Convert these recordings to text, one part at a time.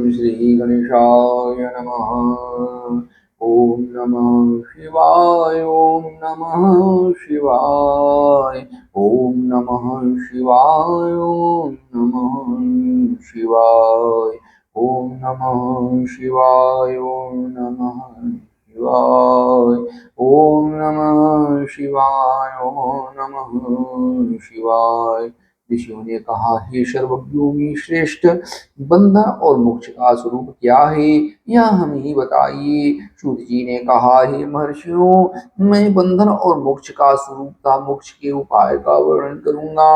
श्री गणेशाय नमः। ओम नमः शिवाय। ओम नमः शिवाय। ओम नमः शिवाय। ओम नमः शिवाय। ओम नमः शिवाय। ओम नमः शिवाय। ओम नमः शिवाय। ओम नमः शिवाय। ऋषियों ने कहा, हे सर्वज्ञों में श्रेष्ठ, बंधन और मोक्ष का स्वरूप क्या है, यह हमें ही बताइए। सूत जी ने कहा, हे महर्षियों, मैं बंधन और मोक्ष का स्वरूप का मोक्ष के उपाय का वर्णन करूंगा।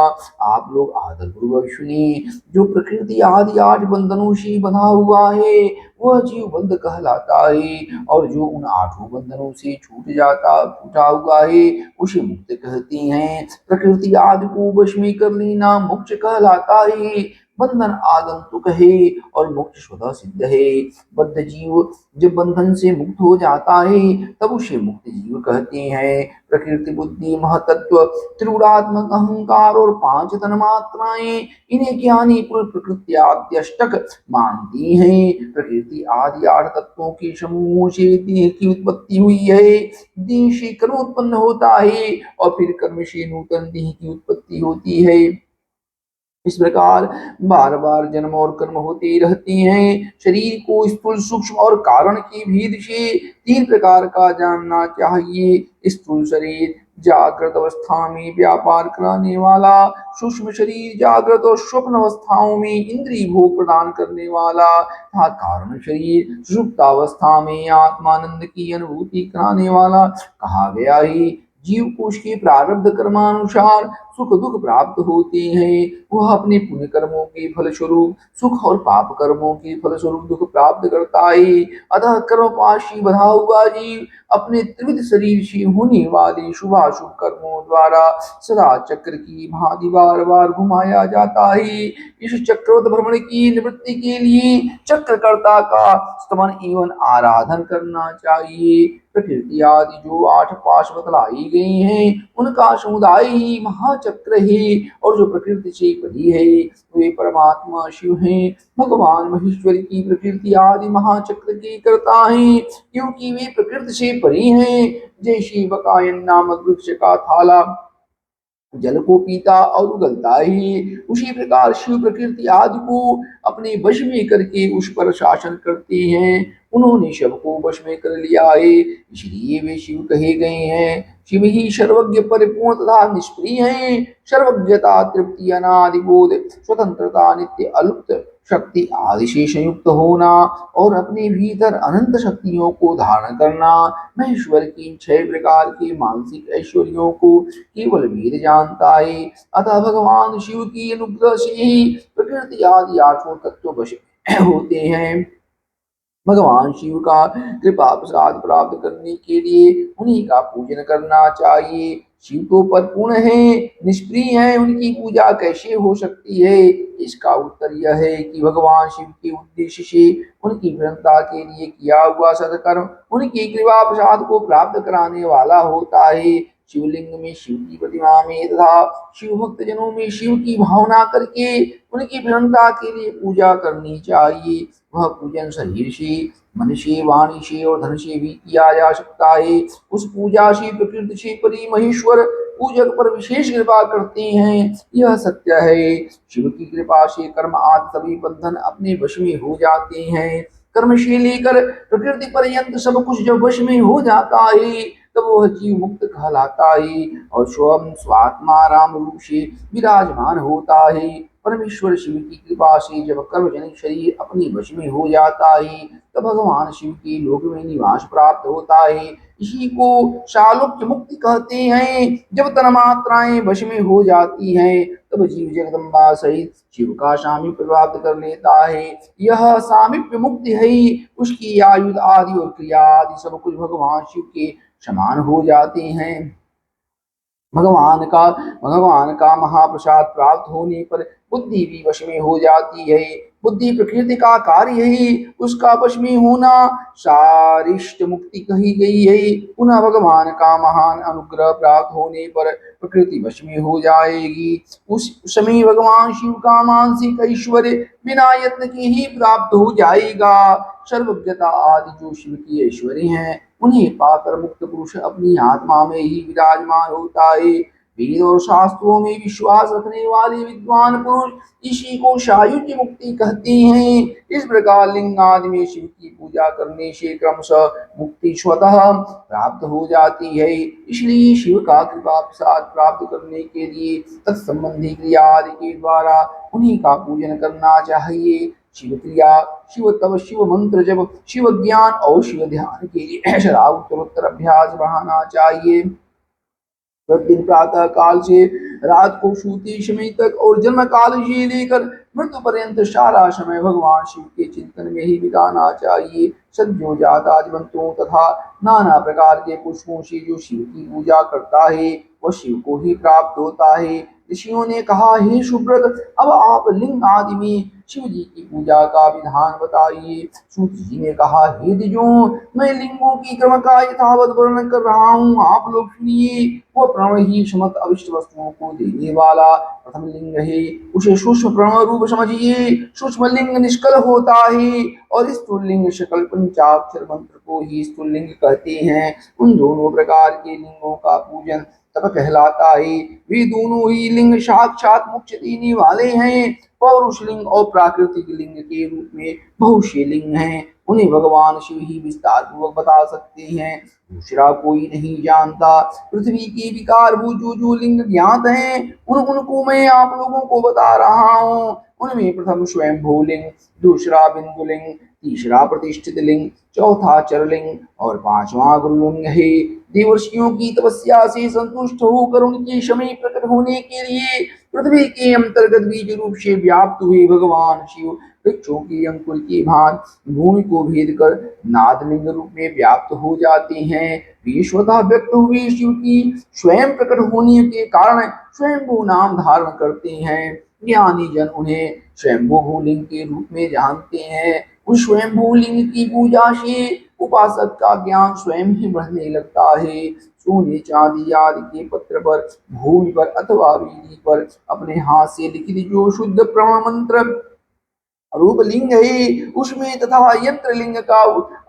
आप लोग आदर पूर्वक सुनिए। जो प्रकृति आदि 8 बंधनों से बंधा हुआ है वह जीव बंध कहलाता है, और जो उन 8 बंधनों से छूटा हुआ है उसे मुक्त कहते हैं। प्रकृति आदि को वश में कर लेना मोक्ष कहलाता है। बंधन आगंतुक है और मोक्ष स्वतः सिद्ध है। बद्ध जीव जब बंधन से मुक्त हो जाता है तब उसे मुक्त जीव कहते हैं। प्रकृति, बुद्धि, महतत्व, त्रिगुणात्मक अहंकार और 5 तन्मात्राएं, इन्हें ज्ञानी पुरुष प्रकृति आद्यष्टक मानती हैं। प्रकृति आदि 8 तत्वों के समूहों से देह की उत्पत्ति हुई है। देह से कर्म उत्पन्न होता है और फिर कर्म से नूतन देह की उत्पत्ति होती है। इस प्रकार बार बार जन्म और कर्म होते रहते हैं। शरीर को स्थूल, सूक्ष्म और कारण के भेद से 3 प्रकार का जानना चाहिए। स्थूल शरीर जागृत अवस्था में व्यापार कराने वाला, सूक्ष्म शरीर जागृत और स्वप्न अवस्थाओं में इंद्रिय भोग प्रदान करने वाला, तथा कारण शरीर सुषुप्तावस्था में आत्मानंद की अनुभूति कराने वाला। कहा गया है, जीव को उसके प्रारब्ध कर्मानुसार सुख दुख प्राप्त होते हैं। वह अपने पुण्य कर्मों के फल स्वरूप सुख और पाप कर्मों के फल स्वरूप दुख प्राप्त करता है। अतः कर्म पाशी बंधा हुआ जीव अपने त्रिविध शरीर से होने वाले शुभाशुभ कर्मों द्वारा सदा चक्र की भांति बार बार घुमाया जाता है। इस चक्रवत भ्रमण की निवृत्ति के लिए चक्रकर्ता का स्तमन एवं आराधन करना चाहिए। प्रकृति आदि जो 8 पाश बतलाई गई हैं उनका समुदाय ही महाचक्र है, और जो प्रकृति से परी है वे परमात्मा शिव हैं। भगवान महेश्वर की प्रकृति आदि महाचक्र की कर्ता हैं, क्योंकि वे प्रकृति से परी हैं। जैसे बकायन नामक वृक्ष का थाला जल को पीता और उगलता है, उसी प्रकार शिव प्रकृति आदि को अपने वश में करके उस पर शासन करते हैं। उन्होंने शव को वश में कर लिया है, इसलिए वे शिव कहे गए हैं। शिव ही सर्वज्ञ, परिपूर्ण तथा निष्क्रिय हैं। सर्वज्ञता, तृप्ति, अनादि बोध, स्वतंत्रता, नित्य अलुप्त शक्ति आदि से संयुक्त होना और अपने भीतर अनंत शक्तियों को धारण करना, महेश्वर की 6 प्रकार के मानसिक ऐश्वर्यों को केवल वेद जानता है। अतः भगवान शिव की अनुग्रह से ही प्रकृति आदि 8 तत्व वश होते हैं। भगवान शिव का कृपा प्रसाद प्राप्त करने के लिए उन्हीं का पूजन करना चाहिए। शिव तो परिपूर्ण है, निष्क्रिय है, उनकी पूजा कैसे हो सकती है? इसका उत्तर यह है कि भगवान शिव के उद्देश्य से उनकी प्रसन्नता के लिए किया हुआ सत्कर्म उनकी कृपा प्रसाद को प्राप्त कराने वाला होता है। शिवलिंग में, शिव की प्रतिमा में तथा शिव भक्त जनों में शिव की भावना करके उनकी प्रसन्नता के लिए पूजा करनी चाहिए। वह पूजन शरीर से, मन से, वाणी से और धन से भी किया जा सकता है। उस पूजा से प्रकृति से परी महेश्वर पूजक पर विशेष कृपा करते हैं, यह सत्य है। शिव की कृपा से कर्म आदि सभी बंधन अपने वश में हो जाते हैं। कर्म से लेकर प्रकृति पर्यंत सब कुछ जब वश में हो जाता है तब वह जीव मुक्त कहलाता है और स्वयं स्वात्मा राम रूप से विराजमान होता है। परमेश्वर शिव की कृपा से जब कर्मजनित शरीर अपने वश में हो जाता है तब भगवान शिव के लोक में निवास प्राप्त होता है। इसी को शालोक्य मुक्ति कहते हैं। जब तन्मात्राएं वश में हो जाती हैं तब जीव जगदम्बा सहित शिव का सामीप्य प्राप्त कर लेता है। यह सामीप्य मुक्ति है। उसकी आयुध आदि और क्रिया आदि सब कुछ भगवान शिव के समान हो जाते हैं। भगवान का महाप्रसाद प्राप्त होने पर बुद्धि भी वश में हो जाती है। बुद्धि प्रकृति का कार्य ही उसका वश में होना शारिष्ट मुक्ति कही गई है। पुनः भगवान का महान अनुग्रह प्राप्त होने पर प्रकृति वश में हो जाएगी। उस समय भगवान शिव का मानसिक ऐश्वर्य बिना यत्न के ही प्राप्त हो जाएगा। सर्वज्ञता आदि जो शिव की ऐश्वर्य हैं उन्हें पाकर मुक्त पुरुष अपनी आत्मा में ही विराजमान होता है। वेद और शास्त्रों में विश्वास रखने वाले विद्वान पुरुष इसी को सायुज्य मुक्ति कहते हैं। इस प्रकार लिंग आदि में शिव की पूजा करने से क्रमशः मुक्ति स्वतः प्राप्त हो जाती है। इसलिए शिव का कृपा प्रसाद प्राप्त करने के लिए तत्संबंधी क्रिया आदि के द्वारा उन्हीं का पूजन करना चाहिए। शिव क्रिया, शिव तप, शिव मंत्र जप, शिव ज्ञान और शिव ध्यान के लिए सदा उत्तरोत्तर अभ्यास बढ़ाना चाहिए। प्रतिदिन प्रातः काल से रात को सोते समय तक और जन्म काल से लेकर मृत्यु पर्यंत सारा समय भगवान शिव के चिंतन में ही बिताना चाहिए। सज्जो जाता जंतुओं तथा नाना प्रकार के पुष्पों से जो शिव की पूजा करता है वह शिव को ही प्राप्त होता है। ऋषियों ने कहा, हे सुब्रत, अब आप लिंग आदि में शिव जी की पूजा का विधान बताइए। सूत जी ने कहा, हे द्विजों, मैं लिंगों की क्रम का यथावत वर्णन कर रहा हूँ, आप लोग सुनिए। वह प्रण ही समस्त अविष्ट वस्तुओं को देने वाला प्रथम लिंग है। उसे सूक्ष्म प्रण रूप समझिए। सूक्ष्म लिंग निष्कल होता है और स्थूल शकल पंचाक्षर मंत्र को ही स्थूल लिंग कहते हैं। उन दोनों प्रकार के लिंगों का पूजन तप कहलाता है। वे दोनों ही लिंग साक्षात मोक्ष देने वाले हैं। पौरुष लिंग और प्राकृतिक लिंग के रूप में बहुत से लिंग हैं। उन्हें भगवान शिव ही विस्तार पूर्वक बता सकते हैं, दूसरा कोई नहीं जानता। पृथ्वी के विकार भूत जो लिंग ज्ञात हैं उनको मैं आप लोगों को बता रहा हूँ। उनमें प्रथम स्वयंभू लिंग, दूसरा बिंदु लिंग, तीसरा प्रतिष्ठित लिंग, चौथा चरलिंग और पांचवा गुरुलिंग है। देवर्षियों की तपस्या से संतुष्ट होकर उनके समय प्रकट होने के लिए पृथ्वी के अंतर्गत बीज रूप से व्याप्त हुए भगवान शिव वृक्षों के अंकुर की भांति भूमि को भेद कर नादलिंग रूप में व्याप्त हो जाते हैं। वे स्वतः व्यक्त हुए शिव की स्वयं प्रकट होने के कारण स्वयंभू नाम धारण करते हैं। ज्ञानी जन उन्हें स्वयंभू लिंग के रूप में जानते हैं। उस स्वयंभू लिंग की पूजा से उपासक का ज्ञान स्वयं ही बढ़ने लगता है। सोने चांदी आदि के पत्र पर, भूमि पर अथवा वीणी पर अपने हाथ से लिखित जो शुद्ध प्रण मंत्र रूप लिंग है उसमें तथा यंत्र लिंग का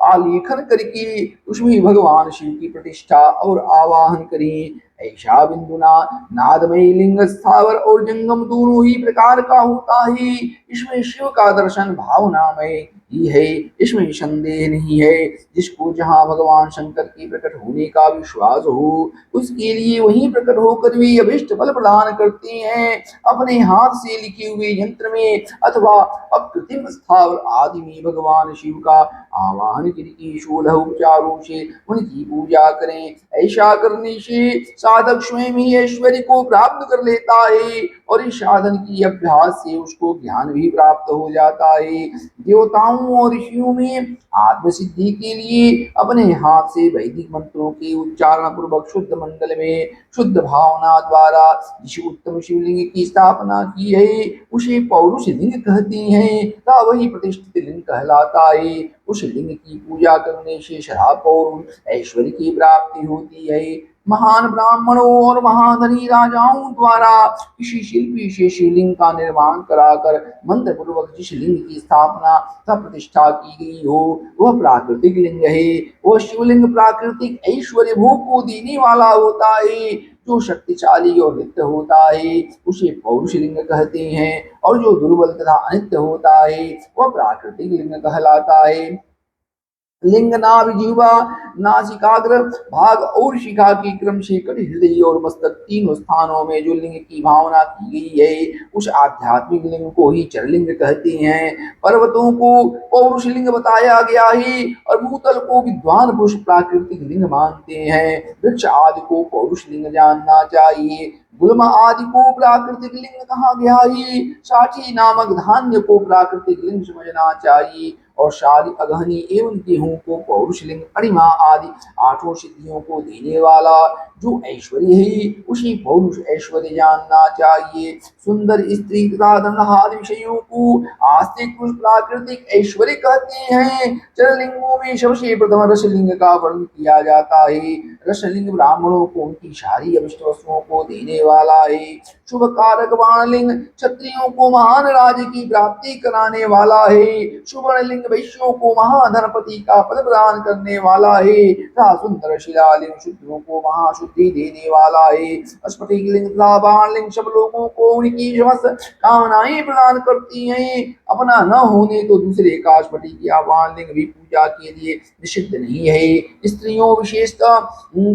आलेखन करके उसमें भगवान शिव की प्रतिष्ठा और आवाहन करें। ऐसा बिंदुना नादमय लिंग स्थावर और जंगम दोनों ही प्रकार का होता है। इसमें शिव का दर्शन भावनामय ही है, इसमें संदेह नहीं है। जिसको जहाँ भगवान शंकर के प्रकट होने का विश्वास हो उसके लिए वहीं प्रकट होकर वे अभिष्ट फल प्रदान करते हैं। अपने हाथ से लिखे हुए यंत्र में अथवा अकृत्रिम स्थावर आदि में भगवान शिव का आवाहन करके 16 उपचारों से उनकी पूजा करें। ऐसा करने से साधक स्वयं ही ऐश्वर्य को प्राप्त कर लेता है और इस साधन की अभ्यास से उसको ज्ञान भी प्राप्त हो जाता है। देवताओं और ऋषियों में आत्मसिद्धि के लिए अपने हाथ से वैदिक मंत्रों के उच्चारण पूर्वक शुद्ध मंडल में शुद्ध भावना द्वारा जिस उत्तम शिवलिंग की स्थापना की है उसे पौरुष लिंग कहते हैं तथा वही प्रतिष्ठित लिंग कहलाता है। उस लिंग की पूजा करने से सदा पौरुष ऐश्वर्य की प्राप्ति होती है। महान ब्राह्मणों और महाधनी राजाओं द्वारा किसी शिल्पी से शिवलिंग का निर्माण कराकर मंत्र पूर्वक जिस लिंग की स्थापना तथा प्रतिष्ठा की गई हो वह प्राकृतिक लिंग है। वह शिवलिंग प्राकृतिक ऐश्वर्य भोग को देने वाला होता है। जो शक्तिशाली और नित्य होता है उसे पौरुष लिंग कहते हैं और जो दुर्बल तथा अनित्य होता है वह प्राकृतिक लिंग कहलाता है। लिंग, नाभ, जिह्वा, नासिकाग्र भाग और शिखा के क्रम से कट, हृदय और मस्तक तीनों स्थानों में जो लिंग की भावना की गई है उस आध्यात्मिक लिंग को ही चरलिंग कहते हैं। पर्वतों को पौरुष लिंग बताया गया है और भूतल को विद्वान पुरुष प्राकृतिक लिंग मानते हैं। वृक्ष आदि को पौरुष लिंग जानना चाहिए। गुल्म आदि को प्राकृतिक लिंग कहा गया है। साची नामक धान्य को प्राकृतिक लिंग समझना चाहिए और शादी अगहनी एवं गेहूं को पौरुष लिंग अणिमा आदि 8 सिद्धियों को देने वाला जो ऐश्वर्य है उसी पौरुष ऐश्वर्य जानना चाहिए। सुंदर स्त्री तथा धनहार विषयों को आस्तिक पुरुष प्राकृतिक ऐश्वर्य कहते हैं। चरलिंगों में सबसे प्रथम रसलिंग का वर्णन किया जाता है। रसलिंग ब्राह्मणों को उनकी सारी अभिष्ट वस्तुओं को देने वाला है। शुभ कारक बाणलिंग क्षत्रियों को महान राज्य की प्राप्ति कराने वाला है। सुवर्णलिंग वैश्यों को महाधनपति का पद प्रदान करने वाला है तथा सुंदर शिलालिंग शुद्धियों को महाशुद्धि देने वाला है। स्फटिक लिंग तथा बाणलिंग सब लोगों को उनकी समस्त कामनाएं प्रदान करती हैं। अपना न होने तो दूसरे का स्फटिक या बाणलिंग भी पूजा के लिए निषिद्ध नहीं है। स्त्रियों विशेषतः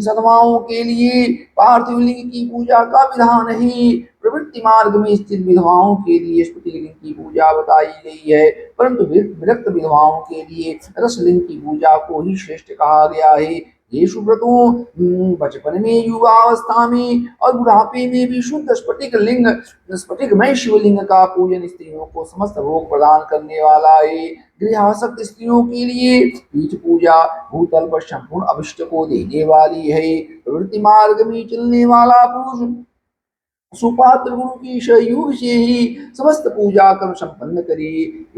सधवाओं के लिए पार्थिव लिंग की पूजा का विधान है। प्रवृत्ति मार्ग में स्थित विधवाओं के लिए स्फटिक लिंग की पूजा बताई गई है, परंतु विरक्त विधवाओं के लिए रसलिंग की पूजा को ही श्रेष्ठ कहा गया है। ये सुव्रतों बचपन में, युवावस्था में और बुढ़ापे में भी शुद्ध स्फटिकमय शिवलिंग का पूजन स्त्रियों को समस्त भोग प्रदान करने वाला है। गृहासक्त स्त्रियों के लिए पीठ पूजा भूतल पर संपूर्ण अभिष्ट को देने वाली है। प्रवृत्ति मार्ग में चलने वाला पुरुष सुपात्र गुरु की सहयोग से ही समस्त पूजा कर्म संपन्न करे।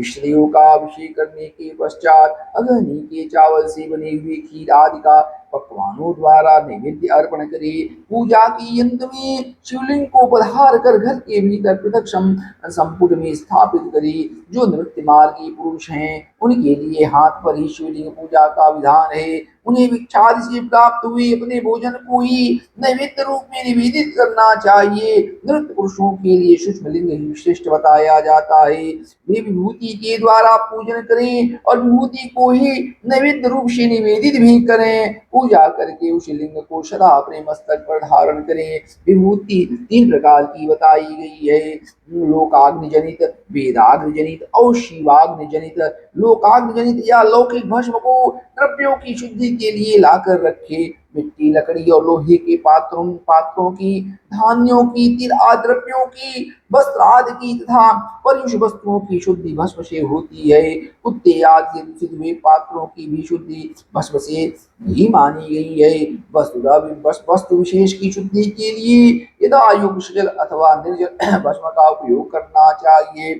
स्त्रियों का अभिषेक करने के पश्चात अग्नि के चावल से बने हुए खीर आदि का पकवानों द्वारा नैवेद्य अर्पण करे। पूजा की अंत में शिवलिंग को पधार कर घर के भीतर पृथक संपुट में स्थापित करे। जो नृत्य मार्गी पुरुष हैं उनके लिए हाथ पर ही शिवलिंग पूजा का विधान है। उन्हें भिक्षादि से प्राप्त हुए अपने भोजन को ही नैवेद्य रूप में निवेदित करना चाहिए। नृत्य पुरुषों के लिए सूक्ष्म लिंग ही श्रेष्ठ बताया जाता है। वे विभूति के द्वारा पूजन करें और विभूति को ही नैवेद्य रूप से निवेदित भी करें। पूजा करके उस लिंग को सदा अपने मस्तक पर धारण करें। विभूति 3 प्रकार की बताई गई है, लोकाग्नि जनित, वेदाग्नि जनित और शिवाग्नि जनित। लोकाग्नि जनित या लौकिक भस्म को द्रव्यों की शुद्धि के लिए लाकर रखे। मिट्टी, लकड़ी और लोहे के पात्रों की, धान्यों की, तिल आदि द्रव्यों की, वस्त्र आदि की तथा पर्युष वस्तुओं की शुद्धि भस्म से होती है। कुत्ते आदि से दूषित हुए पात्रों की भी शुद्धि भस्म से ही मानी गई है। वस्तु विशेष की शुद्धि के लिए यथायोग्य सजल अथवा निर्जल भस्म का उपयोग करना चाहिए।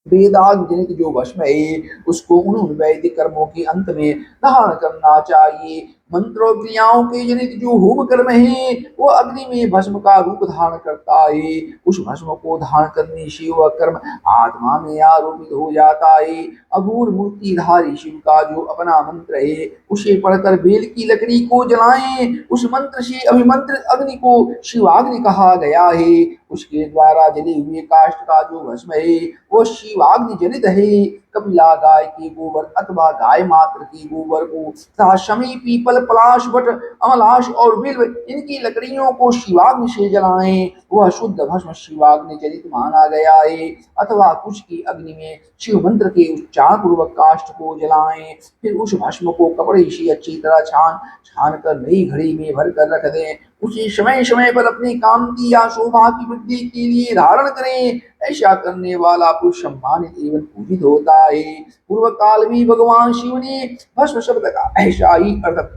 वेदांत जनित जो भस्म है उसको उन वैदिक कर्मों के अंत में धारण करना चाहिए। मंत्रों क्रियाओं के जनित जो होम कर्म है वो अग्नि में भस्म का रूप धारण करता है। उस भस्म को धारण करने से वह कर्म आत्मा में आरोपित हो जाता है। अघोर मूर्तिधारी शिव का जो अपना मंत्र है उसे पढ़कर बेल की लकड़ी को जलाएं। उस मंत्र से अभिमंत्रित अग्नि को शिवाग्नि कहा गया है। उसके द्वारा जले हुए काष्ठ का जो भस्म है वो शिवाग्नि जनित है। कपिला गाय के गोबर अथवा गाय मात्र के गोबर को तथा शमी, पीपल, पलाश, वट, अमलाश और बिल्व इनकी लकड़ियों को शिवाग्नि से जलाएं। वह शुद्ध भस्म शिवाग्नि जनित माना गया है। अथवा कुछ की अग्नि में शिव मंत्र के उच्चारण पूर्वक काष्ठ को जलाएं। फिर उस भस्म को कपड़े से अच्छी तरह छान कर नई घड़ी में भर कर रख दें। उसे समय समय पर अपनी कांति या शोभा की वृद्धि के लिए धारण करें। ऐसा करने वाला पुरुष सम्मानित एवं पूजित होता है। पूर्व काल में भगवान शिव ने भस्म शब्द का ऐसा ही अर्थ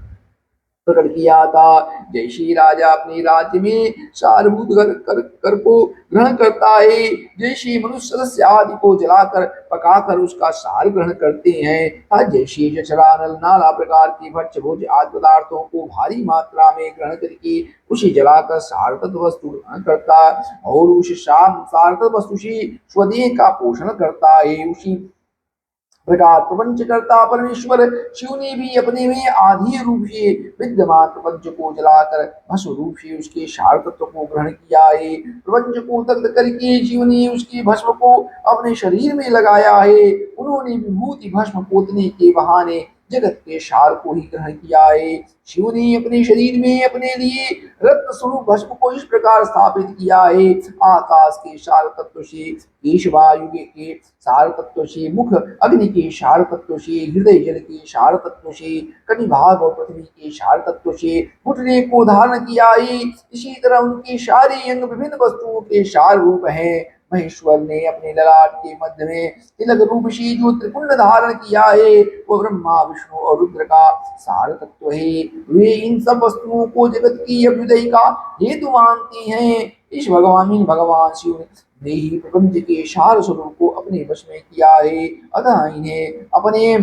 प्रकट किया था। जैसे राजा अपने राज्य में सारभूत कर को ग्रहण करता है, जैसे मनुष्य सदस्य आदि को जलाकर पकाकर उसका सार ग्रहण करते हैं, जैसे जठरा, नल, नाना प्रकार के भक्ष्य भोज्य आदि पदार्थों को भारी मात्रा में ग्रहण करके उसे जलाकर सारतत्व वस्तु ग्रहण करता और उस सारतत्व वस्तु से स्वदेह का पोषण करता है। उसी प्रकार प्रपंच करता परमेश्वर शिव ने भी अपने में आधी रूप से विद्यमान प्रपंच को जलाकर भस्म रूप से उसके सार तत्व को ग्रहण किया है। प्रपंच को दग्ध करके शिव ने उसके भस्म को अपने शरीर में लगाया है। उन्होंने विभूति भस्म पोतने के बहाने जगत के सार को ही ग्रहण किया है। शिव ने अपने शरीर में अपने लिए रत्न स्वरूप भस्म को इस प्रकार स्थापित किया है। आकाश के सार तत्व से, केश वायु के सार तत्व से, मुख अग्नि के सार तत्व से, हृदय जल के सार तत्व से, कटिभाग और पृथ्वी के सार तत्व से घुटने को धारण किया है। इसी तरह उनके सारे अंग विभिन्न वस्तुओं के सार रूप हैं। महेश्वर ने अपने ललाट के मध्य में तिलक रूप से जो त्रिपुंड धारण किया है वो ब्रह्मा विष्णु और रुद्र का सार तत्व है। वे इन सब वस्तुओं को जगत की अभ्युदय का हेतु मानती हैं। इस भगवान शिव ने ही प्रपंच के सार स्वरूप को अपने वश में किया है, अतः इन्हें अपने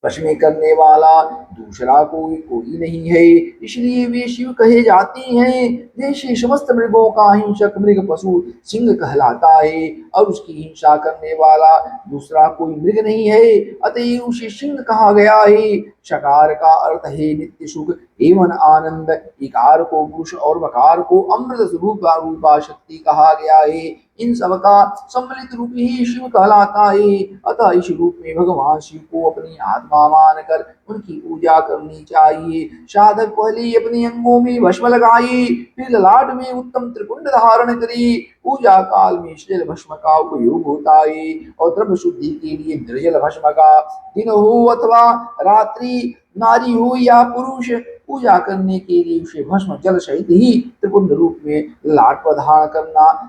वश में करने वाला दूसरा कोई नहीं है, इसलिए वे शिव कहे जाते हैं। जैसे समस्त मृगों का हिंसक मृग पशु सिंह कहलाता है और उसकी हिंसा करने वाला दूसरा कोई मृग नहीं है, अतएव उसे सिंह कहा गया है। शकार का अर्थ है नित्य सुख एवं आनंद, इकार को पुरुष और वकार को अमृत रूपा शक्ति कहा गया है। इन सब का सम्मिलित रूप ही शिव कहलाता है, अतः इस रूप में भगवान शिव को अपनी आत्मा मानकर उनकी पूजा करनी चाहिए। साधक पहले अपने अंगों में भस्म लगाए, फिर ललाट में उत्तम त्रिपुंड धारण करे। पूजा काल में शील भस्म का उपयोग होता है और द्रव्य शुद्धि के लिए निर्जल भस्म का, दिन हो अथवा रात्रि, नारी हो या पुरुष, पूजा करने के लिए उसे भस्म जल सहित ही त्रिपुंड रूप में लाट पर धारण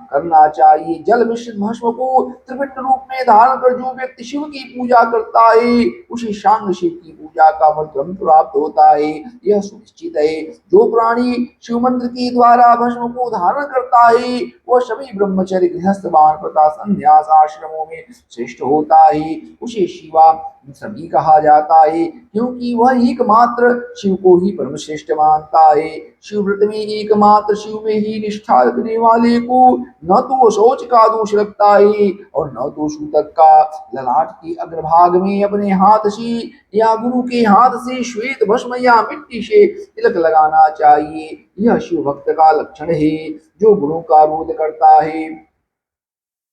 करना चाहिए। जल मिश्रित भस्म को त्रिपिंड रूप में धारण कर जो व्यक्ति शिव की पूजा करता है उसे शांग शिव की पूजा का फल तुरंत प्राप्त होता है, यह सुनिश्चित है। जो प्राणी शिव मंत्र के द्वारा भस्म को धारण करता है वह सभी ब्रह्मचर्य, गृहस्थ, वानप्रस्थ, संन्यास आश्रमों में श्रेष्ठ होता है। उसे शिवा सभी कहा जाता है क्योंकि वह एकमात्र शिव को ही परम श्रेष्ठ मानता है। शिव व्रत में एकमात्र शिव में ही निष्ठा रखने वाले को न तो शौच का दोष लगता है और न तो सूतक का। ललाट के अग्रभाग में अपने हाथ से या गुरु के हाथ से श्वेत भस्म या मिट्टी से तिलक लगाना चाहिए, यह शिव भक्त का लक्षण है। जो गुरु का रोध करता है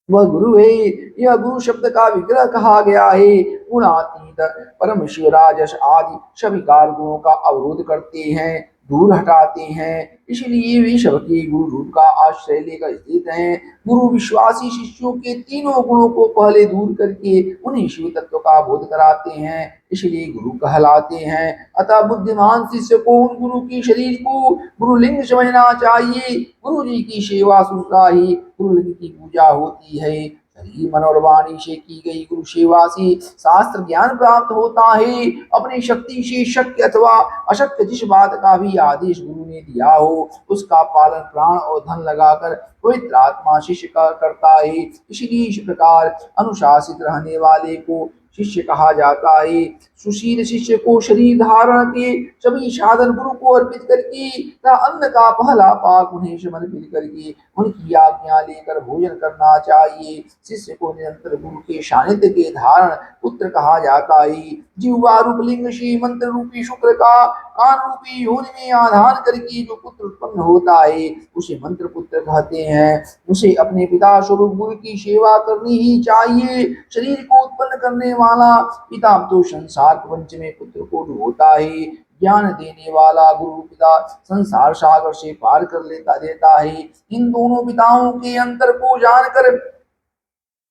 वह गुरु है। यह गुरु शब्द का विग्रह कहा गया है। गुणातीत परम शिव राजस आदि सभी कार गुणों का अवरोध करते हैं, दूर हटाते हैं, इसलिए वे सबके गुरु रूप का आश्रय लेकर स्थित हैं। गुरु विश्वासी शिष्यों के तीनों गुणों को पहले दूर करके उन्हें शिव तत्व का बोध कराते हैं, इसलिए गुरु कहलाते हैं। अतः बुद्धिमान शिष्य को उन गुरु के शरीर को गुरुलिंग समझना चाहिए। गुरु जी की सेवा शुश्रूषा ही गुरुलिंग की पूजा होती है। शरीर, मन और वाणी से की गई गुरु सेवा से शास्त्र ज्ञान प्राप्त होता है। अपनी शक्ति से शक्य अथवा अशक्य जिस बात का भी आदेश गुरु ने दिया हो उसका पालन प्राण और धन लगाकर पवित्र आत्मा शिष्य करता है। इसलिए इस प्रकार अनुशासित रहने वाले को शिष्य कहा जाता है। सुशील शिष्य को शरीर धारण के सभी साधन गुरु को अर्पित करके तथा अन्न का पहला पाक उन्हें समर्पित करके उनकी आज्ञा लेकर भोजन करना चाहिए। शिष्य को निरंतर गुरु के सानिध्य के धारण पुत्र कहा जाता है। जिह्वा रूप लिंग से मंत्र रूपी शुक्र का कान रूपी योनि में आधान करके जो पुत्र उत्पन्न होता है उसे मंत्र पुत्र कहते हैं। उसे अपने पिता स्वरूप गुरु की सेवा करनी ही चाहिए। शरीर को उत्पन्न करने वाला पिता तो संसार प्रपंच में पुत्र को ढोता है। ज्ञान देने वाला गुरु पिता संसार सागर से पार कर देता है। इन दोनों पिताओं के अंतर को जानकर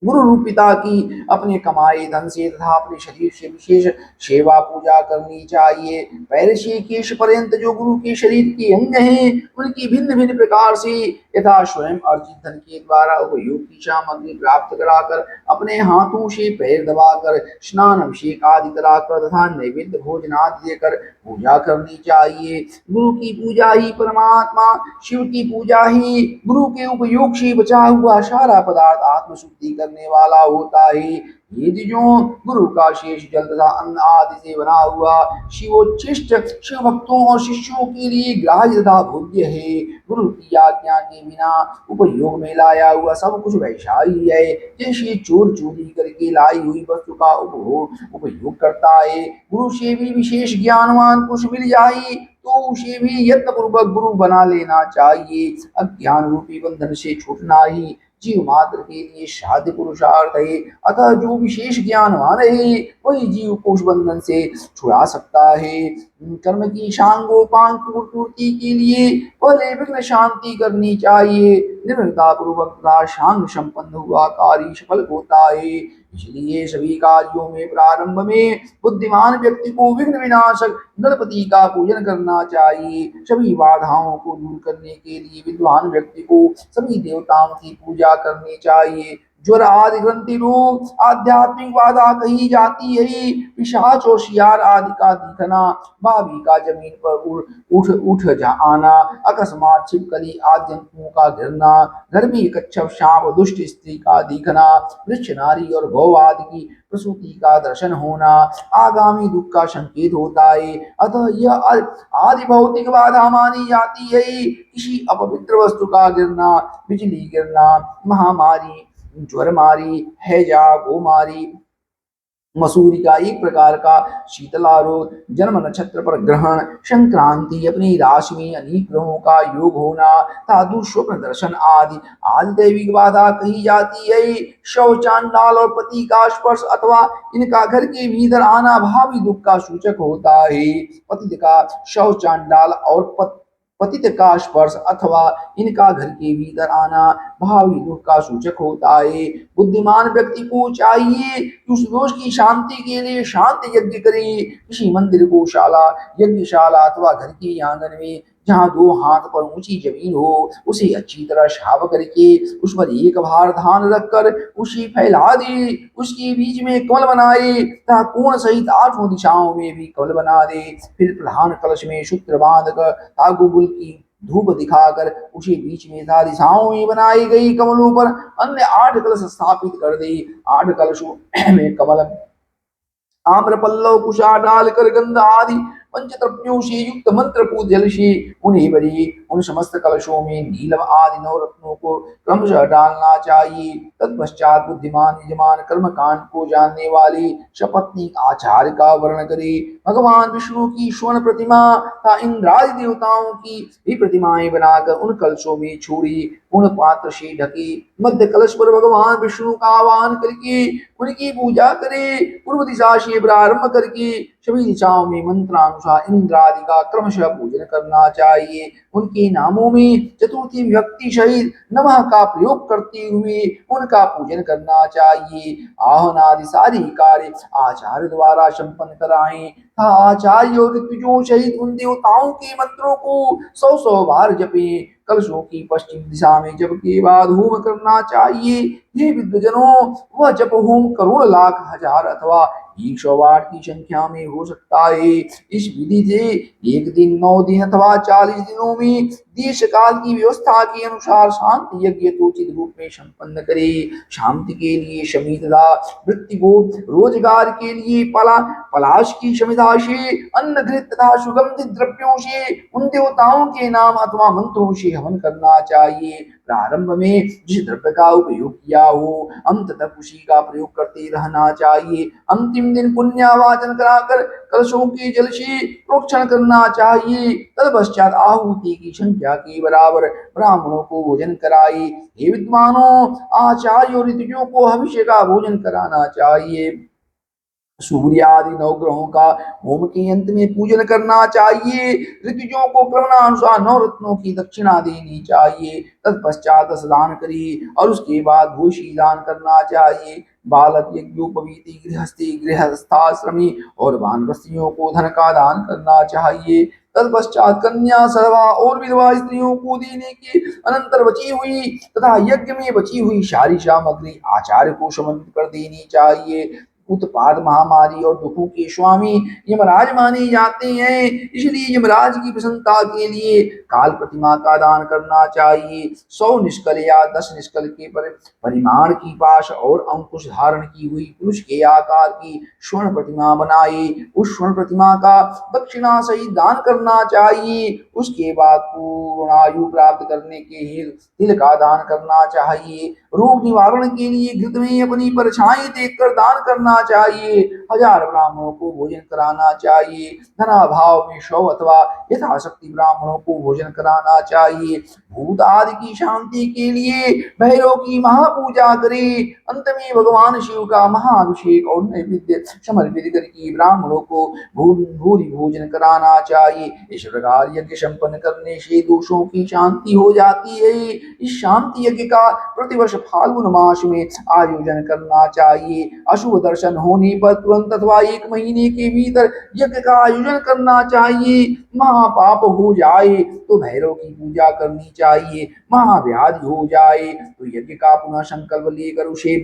गुरु रूप पिता की अपने कमाए धन से तथा अपने शरीर से विशेष सेवा पूजा करनी चाहिए। पैर से केश पर्यंत जो गुरु के शरीर के अंग हैं उनकी भिन्न भिन्न प्रकार से यथा स्वयं अर्जित धन के द्वारा उपयोग की सामग्री प्राप्त कराकर अपने हाथों से पैर दबाकर स्नान अभिषेक आदि कराकर तथा नैवेद्य भोजन आदि देकर पूजा करनी चाहिए। गुरु की पूजा ही परमात्मा शिव की पूजा ही गुरु के उपयोग से बचा हुआ सारा पदार्थ आत्मशुद्धि करने वाला होता है। यदि जो गुरु का शेष जल तथा अन्न आदि से बना हुआ शिवोच्छिष्ट शिव भक्तों और शिष्यों के लिए ग्राह्य तथा भोग्य है। गुरु की आज्ञा के बिना उपयोग में लाया हुआ सब कुछ वैसा ही है जैसे चोर चोरी करके लाई हुई वस्तु का उपयोग करता है। गुरु से भी विशेष ज्ञानवान पुरुष मिल जाए तो उसे भी यत्न पूर्वक गुरु बना लेना चाहिए। अज्ञान रूपी बंधन से छूटना ही जीव मात्र के लिए साध्य पुरुषार्थ है। अतः जो विशेष ज्ञानवान है वही जीव को उस बंधन से छुड़ा सकता है। कर्म की सांगोपांग पूर्ति के लिए पहले विघ्न शांति करनी चाहिए। निर्भरता पूर्वक शांग संपन्न हुआ कार्य सफल होता है। इसलिए सभी कार्यों में प्रारंभ में बुद्धिमान व्यक्ति को विघ्न विनाशक गणपति का पूजन करना चाहिए। सभी बाधाओं को दूर करने के लिए विद्वान व्यक्ति को सभी देवताओं की पूजा करनी चाहिए। ज्वर आदि ग्रंथि रोग आध्यात्मिक बाधा कही जाती है। पिशाच और शियार आदि का दिखना, भाभी का जमीन पर उठ उठ आना, अकस्मात छिपकली आदि जंतुओं का गिरना, घर में कच्छप सांप दुष्ट स्त्री का दिखना, वृक्ष नारी और गौ आदि की प्रसूति का दर्शन होना आगामी दुख का संकेत होता है। अतः यह आदि भौतिक बाधा मानी जाती है। किसी अपवित्र वस्तु का गिरना, बिजली गिरना, महामारी, ज्वरमारी, हैजा, गोमारी, मसूरी का एक प्रकार का शीतला रोग, जन्म नक्षत्र पर ग्रहण, संक्रांति, अपनी राशि में अनेक ग्रहों का योग होना, साधु स्वप्न दर्शन आदि आदि दैविक बाधा कही जाती है। शव, चांडाल और पति का स्पर्श अथवा इनका घर के भीतर आना भावी दुख का सूचक होता है। पति का शव, चांडाल और पतित का स्पर्श अथवा इनका घर के भीतर आना भावी दुख का सूचक होता है। बुद्धिमान व्यक्ति को चाहिए कि उस दोष की शांति के लिए शांति यज्ञ करे। किसी मंदिर, गौशाला, यज्ञशाला अथवा घर के आंगन में जहाँ 2 हाथ पर ऊंची जमीन हो उसे अच्छी तरह साफ करके उस पर एक भार धान रखकर उसे फैला दे। उसके बीच में कमल बनाए तथा कोण सहित 8 दिशाओं में भी कमल बना दे। फिर प्रधान कलश में सूत्र बांधकर तागुल की धूप दिखाकर उसे बीच में दिशाओं में बनाई गई कमलों पर अन्य 8 कलश स्थापित कर दे। 8 कलशों में कमल, आम्र पल्लव, कुशा डालकर गंध आदि पंचतृप्तियों से युक्त मंत्र पूत जल से उन्हें भरिए। उन समस्त कलशों में नीलम आदि नवरत्नों को क्रमशः डालना चाहिए। तत्पश्चात बुद्धिमान यजमान कर्म कांड को जानने वाले सपत्नीक आचार्य का वर्ण करे। भगवान विष्णु की स्वर्ण प्रतिमा तथा इंद्रादि देवताओं की भी प्रतिमाएं बनाकर उन कलशों में छोड़ी। उन पात्र से ढके मध्य कलश पर भगवान विष्णु का आह्वान करके उनकी पूजा करे। पूर्व दिशा से प्रारंभ करके सभी दिशाओं में मंत्रानुसार इंद्रादि का क्रमशः पूजन करना चाहिए। उनके नामों में चतुर्थी विभक्ति सहित नमः का प्रयोग करते हुए उनका पूजन करना चाहिए। आहन आदि सारी कार्य आचार्य द्वारा संपन्न कराएं। आचार्य और ऋत्विजों सहित उन देवताओं के मंत्रों को 100 बार जपें। कलशों की पश्चिम दिशा में जप के बाद होम करना चाहिए। ये विद्वजनों, वह जप होम करोड़ लाख हजार अथवा 108 की संख्या में हो सकता है। इस विधि से एक दिन, 9 दिन अथवा 40 दिनों में देश काल की व्यवस्था के अनुसार शांति यज्ञ उचित रूप में संपन्न करे। शांति के लिए शमिता, वृत्ति को रोजगार के लिए पलाश की शमिता से, अन्न घृत तथा सुगंधित द्रव्यों से उन देवताओं के नाम अथवा मंत्रों से हवन करना चाहिए। प्रारंभ में जिस द्रव्य का उपयोग किया हो अंत तक उसी का प्रयोग करते रहना चाहिए। अंतिम दिन पुण्यावाचन कराकर कलशों के जल से प्रोक्षण करना चाहिए। तत्पश्चात आहुति की संख्या के बराबर ब्राह्मणों को भोजन कराए। हे विद्वानों, आचार्य और ऋतुजों को हविष्य का भोजन कराना चाहिए। सूर्य आदि 9 ग्रहों का होम के अंत में पूजन करना चाहिए। ऋतुजों को क्रमणानुसार 9 रत्नों की दक्षिणा देनी चाहिए। तत्पश्चात दान करिए और उसके बाद भूषी दान करना चाहिए। बालक, यज्ञोपवीति, गृहस्थी, गृहस्थाश्रमी और वानप्रस्थियों को धन का दान करना चाहिए। तत्पश्चात कन्या, सर्वा और विधवा स्त्रियों को देने के अनंतर बची हुई तथा यज्ञ में बची हुई सारी सामग्री आचार्य को समर्पित कर देनी चाहिए। उत्पाद, महामारी और दुखों के स्वामी यमराज माने जाते हैं। इसलिए यमराज की प्रसन्नता के लिए काल प्रतिमा का दान करना चाहिए। 100 निष्कल या 10 निष्कल के परिमाण की पाश और अंकुश धारण की हुई पुरुष के आकार की स्वर्ण प्रतिमा बनाए। उस स्वर्ण प्रतिमा का दक्षिणा सहित दान करना चाहिए। उसके बाद पूर्ण आयु प्राप्त करने के हेतु तिल का दान करना चाहिए। रोग निवारण के लिए घृत में अपनी परछाई देखकर दान करना कराना चाहिए, 1000 ब्राह्मणों को भोजन कराना चाहिए, धनाभाव में 100 अथवा यथाशक्ति ब्राह्मणों को भोजन कराना चाहिए। भूत आदि की शांति के लिए भैरव की महापूजा करे, अंत में भगवान शिव का महाअभिषेक और नैवेद्य समर्पित करके ब्राह्मणों को भूरि भोजन कराना चाहिए। इस प्रकार यज्ञ संपन्न करने से दोषों की शांति हो जाती है। इस शांति यज्ञ का प्रतिवर्ष फाल्गुन मास में आयोजन करना चाहिए। अशुभ दर्शन होने पर तुरंत अथवा 1 महीने के भीतर यज्ञ का आयोजन करना चाहिए। महापाप हो जाए तो भैरव की पूजा करनी चाहिए। महाव्याधि हो जाए तो यज्ञ का पुनः संकल्प लेकर उसे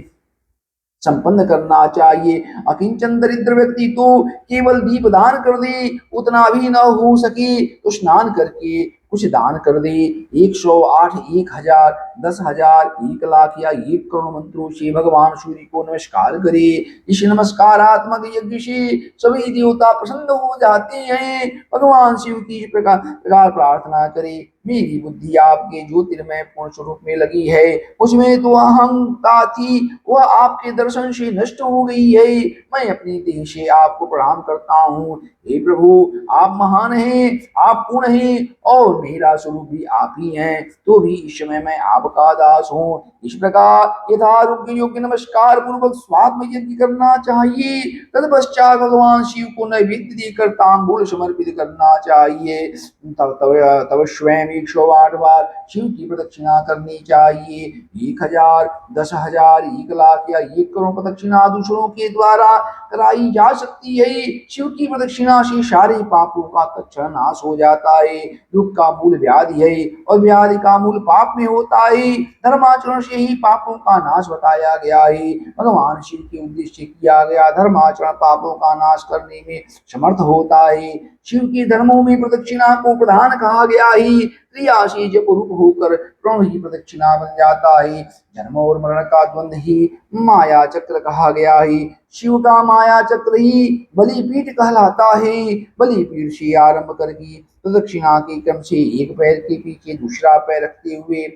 संपन्न करना चाहिए। अकिंचन दरिद्र व्यक्ति तो केवल दीप दान कर दे, उतना भी न हो सके तो स्नान करके कुछ दान कर दे। 108, 1000, 10,000, 1,00,000 या 1 करोड़ मंत्रों से भगवान सूर्य को नमस्कार करे। इस नमस्कारात्मक यज्ञ से सभी देवता प्रसन्न हो जाते हैं। भगवान शिव की इस प्रकार प्रार्थना करे, मेरी बुद्धि आपके ज्योतिर्मय पूर्ण स्वरूप में लगी है, उसमें तो अहंता थी, वह आपके दर्शन से नष्ट हो गई है। मैं अपनी देह से आपको प्रणाम करता हूँ। हे प्रभु, आप महान हैं, आप पूर्ण हैं और मेरा स्वरूप भी आप ही हैं, तो भी इस समय मैं आपका दास हूँ। इस प्रकार यथारोग्य योग्य नमस्कार पूर्वक स्वात्म यज्ञ करना चाहिए। तत्पश्चात भगवान शिव को नैवेद्य देकर तांबूल समर्पित करना चाहिए। तब स्वयं 108 बार शिव की प्रदक्षिणा करनी चाहिए। 1000, 10,000, 1,00,000 या 1 करोड़ प्रदक्षिणा दूसरों के द्वारा कराई जा सकती है। शिव की प्रदक्षिणा से सारे पापों का तत्क्षण नाश हो जाता है। दुख का मूल व्याधि है और व्याधि का मूल पाप में होता है। धर्माचरण से ही पापों का नाश बताया गया है। भगवान शिव के उद्देश्य से किया गया धर्माचरण पापों का नाश करने में समर्थ होता है। शिव के धर्मों में प्रदक्षिणा को प्रधान कहा गया है। क्रिया से जप रूप होकर प्रण ही प्रदक्षिणा बन जाता है। जन्म और मरण का द्वंद्व ही माया चक्र कहा गया है। शिव का माया चक्र ही बलिपीठ कहलाता है। बलिपीठ से आरंभ करके प्रदक्षिणा के क्रम से एक पैर के पीछे दूसरा पैर रखते हुए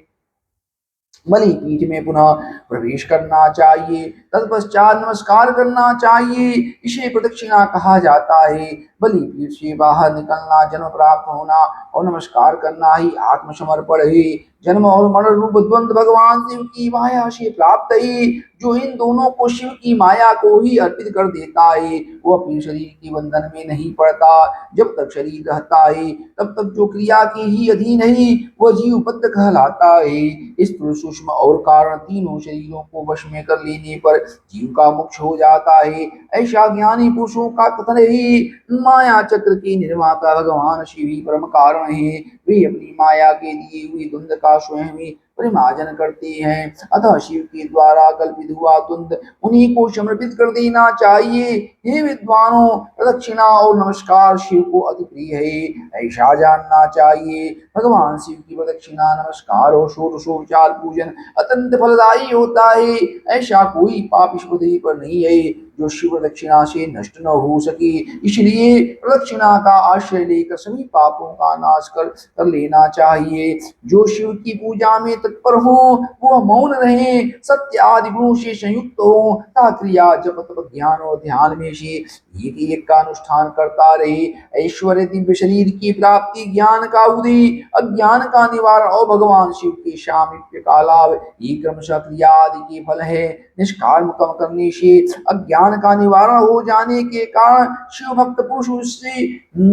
बलिपीठ में पुनः प्रवेश करना चाहिए। तत्पश्चात नमस्कार करना चाहिए। इसे प्रदक्षिणा कहा जाता है। बलिपीठ से बाहर निकलना, जन्म प्राप्त होना और नमस्कार करना ही आत्मसमर्पण है। जन्म और मरण रूप द्वंद्व भगवान शिव की माया से प्राप्त है। जो इन दोनों को शिव की माया को ही अर्पित कर देता है, वो अपने शरीर के बंधन में नहीं पड़ता। जब तक शरीर रहता है तब तक जो क्रिया के ही अधीन है वह जीव बद्ध कहलाता है। स्थूल, सूक्ष्म और कारण तीनों शरीरों को वश में कर लेने पर जीव का मोक्ष हो जाता है। ऐसा ज्ञानी पुरुषों का कथन है। माया चक्र के निर्माता भगवान शिव ही परम कारण है। वे अपनी माया के दिए हुए द्वंद्व का स्वयं ही परिमार्जन करते हैं। अतः शिव के द्वारा कल्पित हुआ द्वंद्व उन्हीं को समर्पित कर देना चाहिए। हे विद्वानों, प्रदक्षिणा और नमस्कार शिव को अति प्रिय है, ऐसा जानना चाहिए। भगवान शिव की प्रदक्षिणा, नमस्कार और षोडशोपचार पूजन अत्यंत फलदायी होता है। ऐसा कोई पाप इस पृथ्वी पर नहीं है जो शिव प्रदक्षिणा से नष्ट न हो सके। इसलिए प्रदक्षिणा का आश्रय लेकर सभी पापों का नाश कर लेना चाहिए। जो शिव की पूजा में तत्पर हो वह मौन रहे, सत्य आदि गुणों से संयुक्त हो तथा क्रिया जप तप ज्ञान और ध्यान में से एक एक का अनुष्ठान करता रहे। ऐश्वर्य, दिव्य शरीर की प्राप्ति, ज्ञान का उदय, अज्ञान का निवारण और भगवान शिव के सामीप्य का लाभ, ये क्रमशः क्रिया आदि के फल है। निष्काम कर्म करने से अज्ञान का निवारण हो जाने के कारण शिव भक्त पुरुष उससे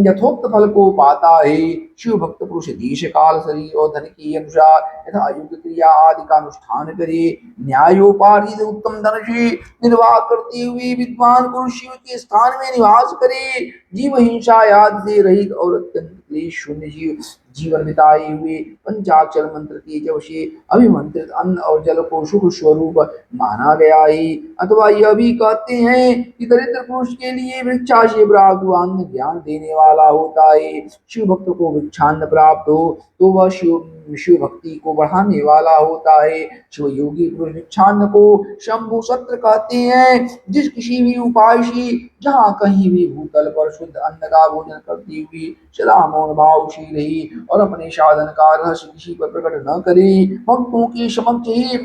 यथोक्त फल को पाता है। शिव भक्त पुरुष देश काल शरीर और धन के अनुसार यथा युक्त क्रिया आदि का अनुष्ठान करे। न्यायोपार्जित उत्तम धन से निर्वाह करते हुए विद्वान पुरुष शिव के स्थान में निवास करे। जीव हिंसा याद से रहित और अत्यंत क्लेश शून्य जीवन बिताए हुए पंचाक्षर मंत्र के जब से अभिमंत्रित अन्न और जल को सुख स्वरूप माना गया है। अथवा यह भी कहते हैं कि दरिद्र पुरुष के लिए वृक्षा से प्राप्त हुआ अन्न ज्ञान देने वाला होता है। शिव भक्त को वृक्षान्न प्राप्त हो तो वह शिव भक्ति को बढ़ाने वाला होता है। शिव योगी पुरुष वृक्षान्न को शंभु सत्र कहते हैं। जिस किसी भी उपाय से जहाँ कहीं भी भूतल पर शुद्ध अन्न का भोजन करते हुए सदा मौन भावशील रही और अपने साधन का रहस्य किसी पर प्रकट न करे, भक्तों के समक्ष ही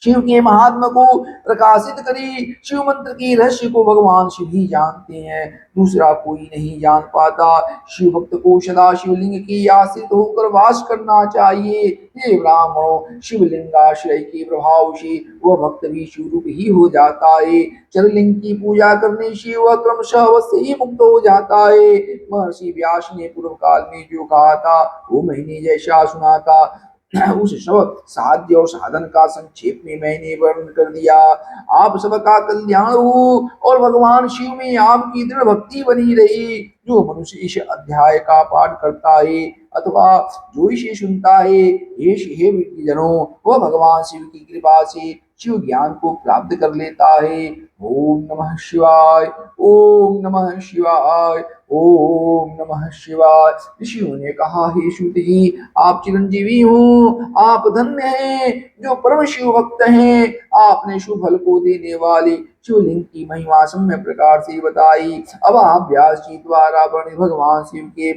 शिव के महात्मा को प्रकाशित करी। शिव मंत्र के रहस्य को भगवान शिव ही जानते हैं, दूसरा कोई नहीं जान पाता। शिव भक्त को सदा शिवलिंग की आश्रित होकर वास करना चाहिए। हे ब्राह्मणों, शिवलिंगाश्रय के प्रभाव से वह भक्त भी शिव रूप ही हो जाता है। चरलिंग की पूजा करने से वह क्रमशः अवश्य ही मुक्त हो जाता है। महर्षि व्यास ने पूर्व काल में जो कहा था वो मैंने जैसा सुना था उस सब साध्य और साधन का संक्षेप में मैंने वर्णन कर दिया। आप सबका कल्याण हो और भगवान शिव में आपकी दृढ़ भक्ति बनी रही। जो मनुष्य इस अध्याय का पाठ करता है अथवा जो इसे सुनता है, हे जनों, वह भगवान शिव की कृपा से शिव ज्ञान को प्राप्त कर लेता है। ओम नमः शिवाय, ओम नमः शिवाय, ओम नमः शिवाय। ऋषियों ने कहा, हे सूत जी, आप चिरंजीवी हो, आप धन्य हैं जो परम शिव भक्त हैं। आपने शुभ फल को देने वाले शिवलिंग की महिमा सम्य प्रकार से बताई। अब आप व्यास जी द्वारा वर्णित भगवान शिव के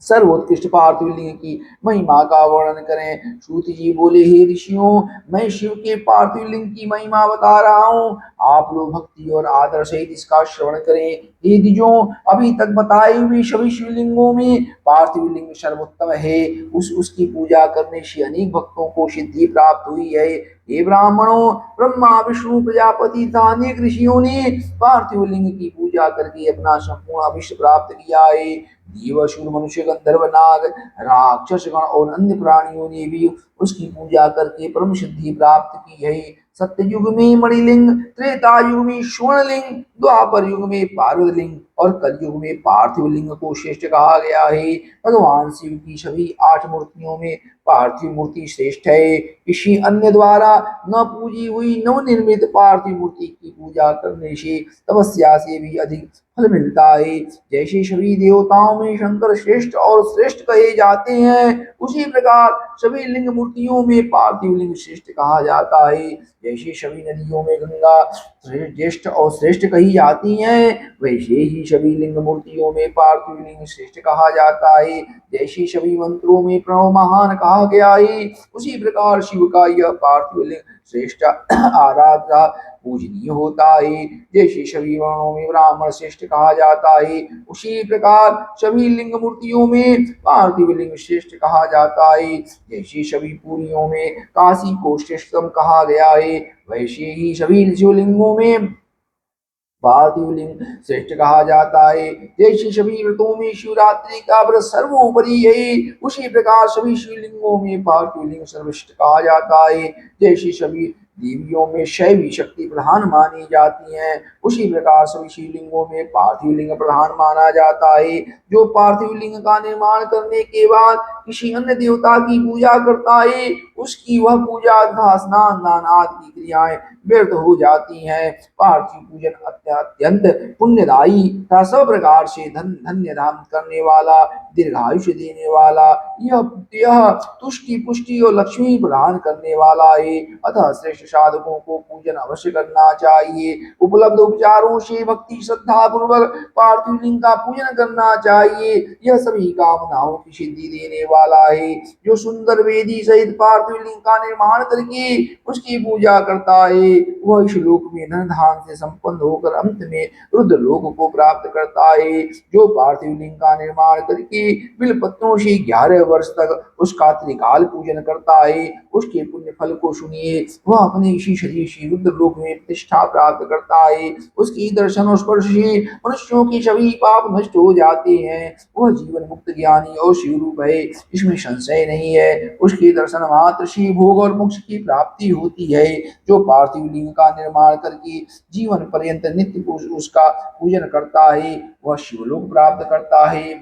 सर्वोत्कृष्ट पार्थिव लिंग की महिमा का वर्णन करें। सूत जी बोले, हे ऋषियों, मैं शिव के पार्थिव लिंग की महिमा बता रहा हूँ, आप लोग भक्ति और आदर सहित इसका श्रवण करें। हे द्विजों, अभी तक बताए हुए सभी शिवलिंगों में पार्थिव लिंग सर्वोत्तम है। उसकी पूजा करने से अनेक भक्तों को सिद्धि प्राप्त हुई है। हे ब्राह्मणों, ब्रह्मा विष्णु प्रजापति तथा अनेक ऋषियों ने पार्थिव लिंग की पूजा करके अपना संपूर्ण अभिष्ट प्राप्त किया है। देव, असुर, मनुष्य, गंधर्व, नाग, राक्षस गण और अन्य प्राणियों ने भी उसकी पूजा करके परम सिद्धि प्राप्त की है। सत्ययुग में मणिलिंग, त्रेता युग में स्वर्णलिंग, द्वापर युग में पार्वतलिंग और कलयुग में पार्थिव लिंग को श्रेष्ठ कहा गया है। भगवान शिव की सभी 8 मूर्तियों में पार्थिव मूर्ति श्रेष्ठ है। किसी अन्य द्वारा न पूजी हुई नवनिर्मित पार्थिव मूर्ति की पूजा करने से तपस्या से भी अधिक फल मिलता है। जैसे सभी देवताओं में शंकर श्रेष्ठ और श्रेष्ठ कहे जाते हैं, उसी प्रकार सभी लिंग मूर्तियों में पार्थिव लिंग श्रेष्ठ कहा जाता है। जैसे सभी नदियों में गंगा ज्येष्ठ और श्रेष्ठ कही जाती हैं, वैसे ही सभी लिंग मूर्तियों में पार्थिव लिंग श्रेष्ठ कहा जाता है। जैसे सभी मंत्रों में प्रणव महान कहा गया है, उसी प्रकार शिव का यह पार्थिव लिंग श्रेष्ठ आराध्य पूजनीय होता है। जैसे सभी वर्णों में ब्राह्मण श्रेष्ठ कहा जाता है, उसी प्रकार सभी लिंग मूर्तियों में पार्थिव लिंग श्रेष्ठ कहा जाता है। जैसे सभी पुरियों में काशी को श्रेष्ठतम कहा गया है, वैसे ही सभी शिवलिंगों में पार्थिव लिंग श्रेष्ठ कहा जाता है। जैसे सभी व्रतों में शिवरात्रि का व्रत सर्वोपरि है, उसी प्रकार सभी शिवलिंगों में पार्थिव लिंग सर्वश्रेष्ठ कहा जाता है। जैसे सभी देवियों में शैवी शक्ति प्रधान मानी जाती हैं, उसी प्रकार सभी शिवलिंगों में पार्थिव लिंग प्रधान माना जाता है। जो पार्थिव लिंग का निर्माण करने के बाद किसी अन्य देवता की पूजा करता है, उसकी वह पूजा तथा स्नान दान आदि की क्रियाएं व्यर्थ हो जाती हैं। पार्थिव पूजन अत्यंत पुण्यदायी तथा सब प्रकार से धन्य धाम करने वाला, दीर्घायुष्य देने वाला, यह तुष्टि पुष्टि और लक्ष्मी प्रदान करने वाला है। अतः श्रेष्ठ साधकों को पूजन अवश्य करना चाहिए। उपलब्ध उपचारों से भक्ति श्रद्धा पूर्वक पार्थिव लिंग का पूजन करना चाहिए। यह सभी कामनाओं की सिद्धि देने वाला है। जो सुंदर वेदी सहित पार्थिव लिंग का निर्माण करके उसकी पूजा करता है, वह इस लोक में धन धान से संपन्न होकर अंत में रुद्र लोक को प्राप्त करता है। जो पार्थिव लिंग का निर्माण करके बिल पत्रों से 11 वर्ष तक उसका त्रिकाल पूजन करता है, उसके पुण्य फल को सुनिए। वह अपने इसी शरीर से रुद्र लोक में प्रतिष्ठा प्राप्त करता है। उसकी दर्शन और स्पर्श से मनुष्यों के सभी पाप नष्ट हो जाते हैं। वह जीवन मुक्त ज्ञानी और शिव रूप है, इसमें संशय नहीं है। उसके दर्शन मात्र से भोग और मोक्ष की प्राप्ति होती है। जो पार्थिव लिंग का निर्माण करके जीवन पर्यंत नित्य उसका पूजन करता है, वह शिवलोक प्राप्त करता है।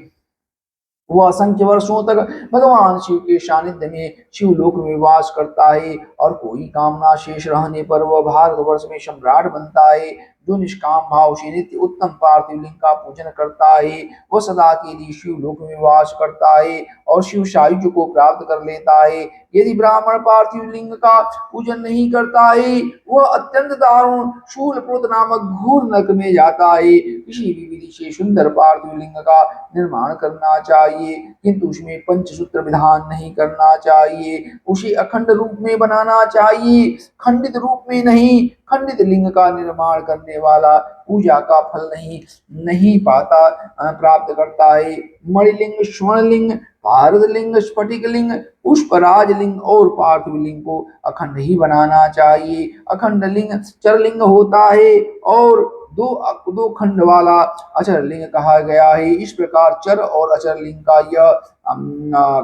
वह असंख्य वर्षों तक भगवान शिव के सानिध्य में शिवलोक में वास करता है और कोई कामना शेष रहने पर वह भारतवर्ष में सम्राट बनता है। जो निष्काम भाव से नित्य उत्तम पार्थिव लिंग का पूजन करता है वह सदा के लिए शिव लोक में वास करता है और शिव सायुज्य को प्राप्त कर लेता है। यदि ब्राह्मण पार्थिव लिंग का पूजन नहीं करता है वह अत्यंत दारुण शूलपुत्र नामक घोर नरक में जाता है। किसी भी विधि से सुंदर पार्थिव लिंग का निर्माण करना चाहिए किंतु उसमें पंचसूत्र विधान नहीं करना चाहिए। उसे अखंड रूप में बनाना चाहिए, खंडित रूप में नहीं। खंडित लिंग का निर्माण करने वाला पूजा का फल नहीं पाता प्राप्त करता है। मणिलिंग, स्वर्णलिंग, भारत लिंग, स्फटिक लिंग, पुष्पराज लिंग और पार्थिव लिंग को अखंड ही बनाना चाहिए। अखंड लिंग चरलिंग होता है और दो खंड वाला अचर लिंग कहा गया है। इस प्रकार चर और अचर लिंग का यह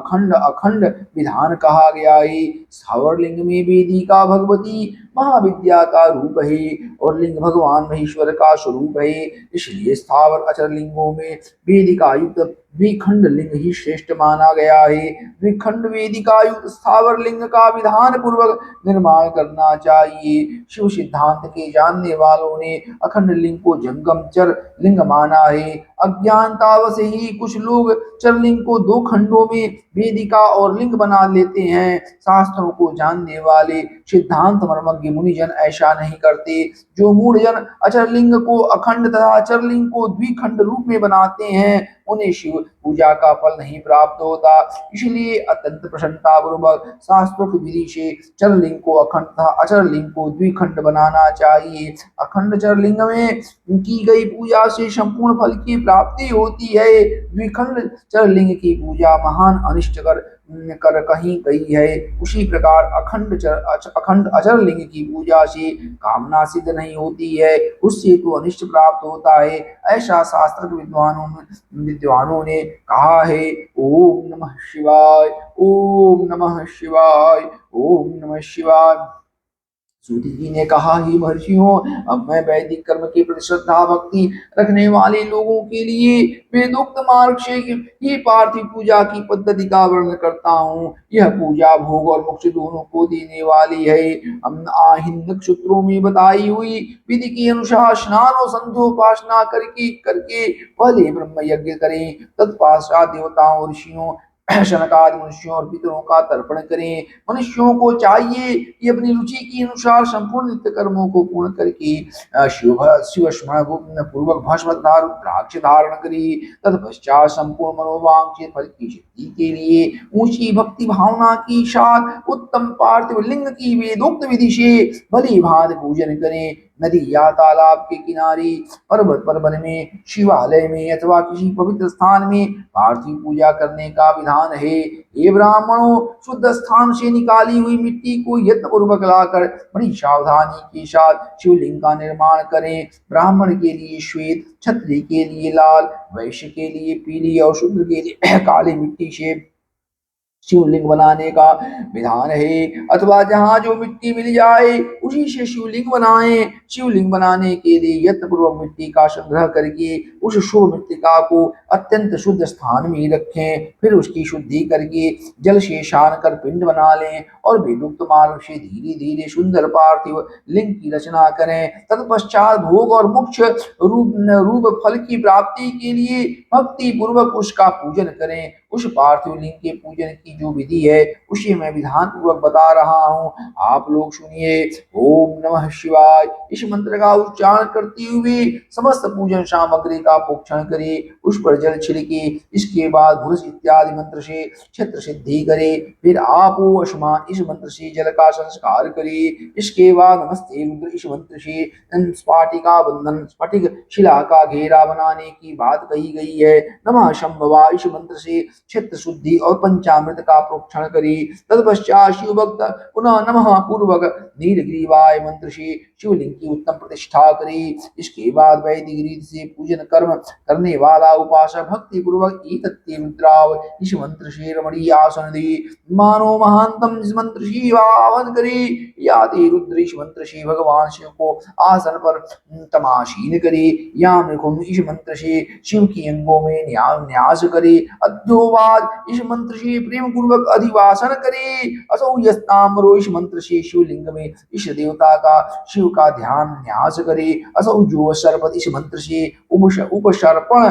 खंड अखंड विधान कहा गया है। स्थावर लिंग में वेदिका भगवती महाविद्या का रूप है और लिंग भगवान महेश्वर का स्वरूप है। इसलिए स्थावर अचर लिंगों में वेदिका युक्त द्विखंड लिंग ही श्रेष्ठ माना गया है। द्विखंड वेदिका युक्त स्थावर लिंग का विधान पूर्वक निर्माण करना चाहिए। शिव सिद्धांत के जानने वालों ने अखंड लिंग को जंगम चर लिंग माना है। अज्ञानतावश ही कुछ लोग चरलिंग को दो खंडों में वेदिका और लिंग बना लेते हैं। शास्त्रों को जानने वाले सिद्धांत मर्मज्ञ मुनिजन ऐसा नहीं करते। जो मूढ़जन अचरलिंग को अखंड तथा चरलिंग को द्विखंड रूप में बनाते हैं उन्हें शिव पूजा का फल नहीं प्राप्त होता। इसलिए अत्यंत प्रसन्नता पूर्वक शास्त्रोक्त विधि से चरलिंग को अखंड तथा अचरलिंग को द्विखंड बनाना चाहिए। अखंड चरलिंग में की गई पूजा से संपूर्ण फल की प्राप्ति होती है। द्विखंड चरलिंग की पूजा महान अनिष्ट कर कहीं गई है। उसी प्रकार अखंड अचर लिंग की पूजा से कामना सिद्ध नहीं होती है, उससे तो अनिष्ट प्राप्त होता है। ऐसा शास्त्र विद्वानों ने कहा है। ओम नमः शिवाय, ओम नमः शिवाय, ओम नमः शिवाय। सूति जी ने कहा, ही महर्षियों, अब मैं वैदिक कर्म के प्रति श्रद्धा भक्ति रखने वाले लोगों के लिए वेदोक्त मार्ग से ही पार्थिव पूजा की पद्धति का वर्णन करता हूँ। यह पूजा भोग और मोक्ष दोनों को देने वाली है। हिंदक सूत्रों में बताई हुई विधि के अनुसार स्नान और संध्योपासना करके करके पहले ब्रह्म यज्ञ करें, तत्पश्चात देवताओं, ऋषियों, शनकादि मनुष्यों और पितरों का तर्पण करें। मनुष्यों को चाहिए कि अपनी रुचि के अनुसार संपूर्ण नित्य कर्मों को पूर्ण करके शिव स्मरण पूर्वक भस्म रुद्राक्ष धारण करे। तत्पश्चात संपूर्ण मनोवांछित फल की सिद्धि के लिए ऊंची भक्ति भावना के साथ उत्तम पार्थिव लिंग की वेदोक्त विधि से भली भांति पूजन करें। नदी या तालाब के किनारे, पर्वत पर, वन में, शिवालय में अथवा किसी पवित्र स्थान में पार्थिव पूजा करने का विधान है। ये ब्राह्मणों, शुद्ध स्थान से निकाली हुई मिट्टी को यत्न पूर्वक लाकर बड़ी सावधानी के साथ शिवलिंग का निर्माण करें। ब्राह्मण के लिए श्वेत, क्षत्रिय के लिए लाल, वैश्य के लिए पीली और शूद्र के लिए काली मिट्टी से शिवलिंग बनाने का विधान है। अथवा जहाँ जो मिट्टी मिल जाए उसी से शिवलिंग बनाएं। शिवलिंग बनाने के लिए यत्नपूर्वक मिट्टी का संग्रह करके उस शुभ मृत्तिका को अत्यंत शुद्ध स्थान में रखें। फिर उसकी शुद्धि करके जल से शान कर पिंड बना लें और वेदोक्त मार्ग से धीरे धीरे सुंदर पार्थिव लिंग की रचना करें। तत्पश्चात भोग और मोक्ष रूप फल की प्राप्ति के लिए भक्ति पूर्वक उसका पूजन करें। उस पार्थिव लिंग के पूजन की जो विधि है उसे मैं विधान पूर्वक बता रहा हूँ, आप लोग सुनिए। ओम नमः शिवाय इस मंत्र का उच्चारण करते हुए समस्त पूजन सामग्री का प्रोक्षण करे, उस पर जल छिड़के, इसके बाद भुरस इत्यादि मंत्र से क्षेत्र सिद्धि करे। फिर आप अश्मान इस मंत्र से जल का संस्कार करे। इसके बाद नमस्ते रुद्र इस मंत्र से स्फाटिका बंधन स्फटिक शिला का घेरा बनाने की बात कही गई है। नमः शंभवा इस मंत्र से क्षेत्र शुद्धि और पंचामृत का प्रोक्षण करी। तत्पश्चात शिव भक्त पुनः नमः पूर्वक नीलग्रीवाय मंत्र से शिवलिंग की उत्तम प्रतिष्ठा करी। इसके बाद वैदिक रीति से पूजन कर्म करने वाला उपासक भक्ति पूर्वक ईतत्ते मुद्राव इस मंत्र से रमणीय आसन दे मानो महानतम इस मंत्र से आवाहन करे। यादि रुद्र इस मंत्र से भगवान शिव को आसन पर तमाशीन करे। या मृकुंड इस मंत्र से शिव की अंगों में न्यास करे। अद्योवाद इस मंत्र से प्रेम प्रेम पूर्वक अधिवासन करे। असौ यस्ताम्रो इस मंत्र से शिवलिंग में इस देवता का शिव का ध्यान न्यास करे। असौ जो सर्प इस मंत्र से उपसर्पण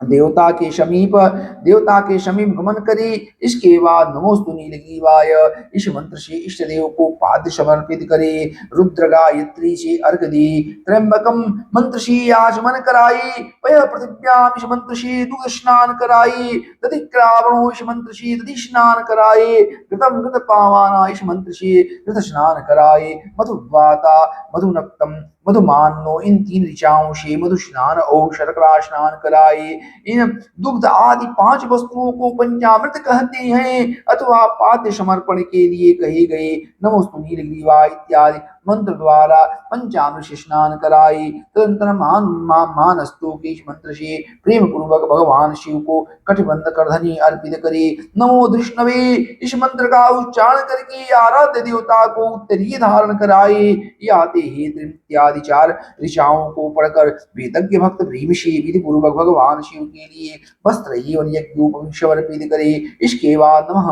देवता के समीप गमन करे। इसके बाद नमोस्तु नीलग्रीवाय इस मंत्र से इष्ट देव को पाद्य समर्पित करे। रुद्र गायत्री से अर्घ दे। त्र्यंबकम मंत्र से आचमन कराई। वह पृथिव्याम इस मंत्र से दुग्ध स्नान कराई। दधिक्रावणो इस मंत्र से दधि स्नान कराए। घृतम घृत पावाना इस मंत्र से घृत स्नान कराए। मधुवाता मधुनक्तम मधुमानो इन 3 ऋचाओं से मधु स्नान और शर्करा स्नान कराए। इन दुग्ध आदि 5 वस्तुओं को पंचामृत कहते हैं अथवा पाद्य समर्पण के लिए कहे गए नमोस्तु नीलग्रीवाय इत्यादि मंत्र द्वारा पंचामृत से स्नान कराए। तदंतर मानस्तु के इस मंत्र से प्रेम पूर्वक भगवान शिव को कटिबंध करधनी अर्पित करे। नमो धृष्णवे इस मंत्र का उच्चारण करके आराध्य देवता को उत्तरीय धारण कराए। याते हे इत्यादि 4 ऋचाओं को पढ़कर वेदज्ञ भक्त प्रेम से विधि पूर्वक भगवान शिव के लिए वस्त्र एवं यज्ञोपवीत अर्पित करे। इसके बाद नमः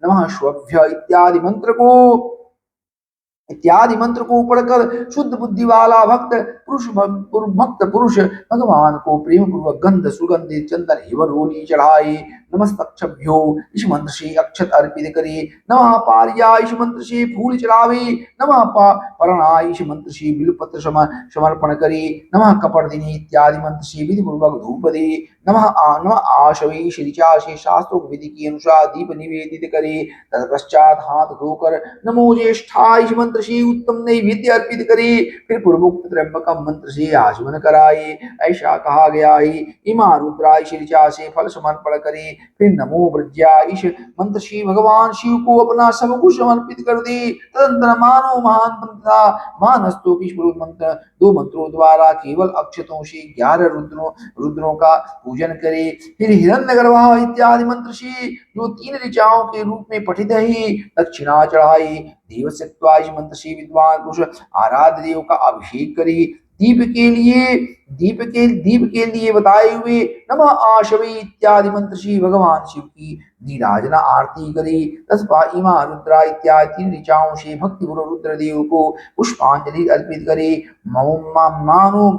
नमः श्वभ्य इत्यादि मंत्र को पढ़कर शुद्ध बुद्धि वाला भक्त पुरुष भगवान को प्रेम पूर्वक गंध सुगंधित चंदन एवं रोली चढ़ाए। नमस्तक्षभ्यो इस मंत्र से अक्षत अर्पित करे। नमः पार्या इस मंत्र से फूल चढ़ावे। नमः पर्णा इस मंत्र से बिलपत्र समर्पण करे। नमः कपर्दिनी इत्यादि मंत्र से विधि पूर्वक धूप दे। नमः आशवे इस ऋचा से शास्त्रों विधि के अनुसार दीप निवेदित करे। तत्पश्चात हाथ धोकर नमो ज्येष्ठा इस मंत्र से उत्तम नैवेद्य अर्पित करे। फिर पूर्वोक्त त्र्यंबकम मंत्र से आचमन कराए। ऐसा कहा गया है। इमा रुद्रा इस ऋचा से फल समर्पण करे। फिर नमो ब्रज्या इस मंत्र से भगवान शिव को अपना सब कुछ समर्पित कर दे। तदंतर मानो महान तथा मानस्तु की मंत्र 2 मंत्रों द्वारा केवल अक्षतों से 11 रुद्रों का पूजन करे। फिर हिरण्यगर्भा इत्यादि मंत्र से जो 3 ऋचाओं के रूप में पठित है दक्षिणा चढ़ाए। देवसत्वा इस मंत्र से विद्वान पुरुष आराध्य देव का अभिषेक करे। दीप के लिए बताए हुए नमः आशवे इत्यादि मंत्र से भगवान शिव की नीराजना आरती करे। तस्पा इमा रुद्रा इत्यादि 3 ऋचाओं से भक्ति पूर्वक रुद्रदेव को पुष्पांजलि अर्पित करे। मानो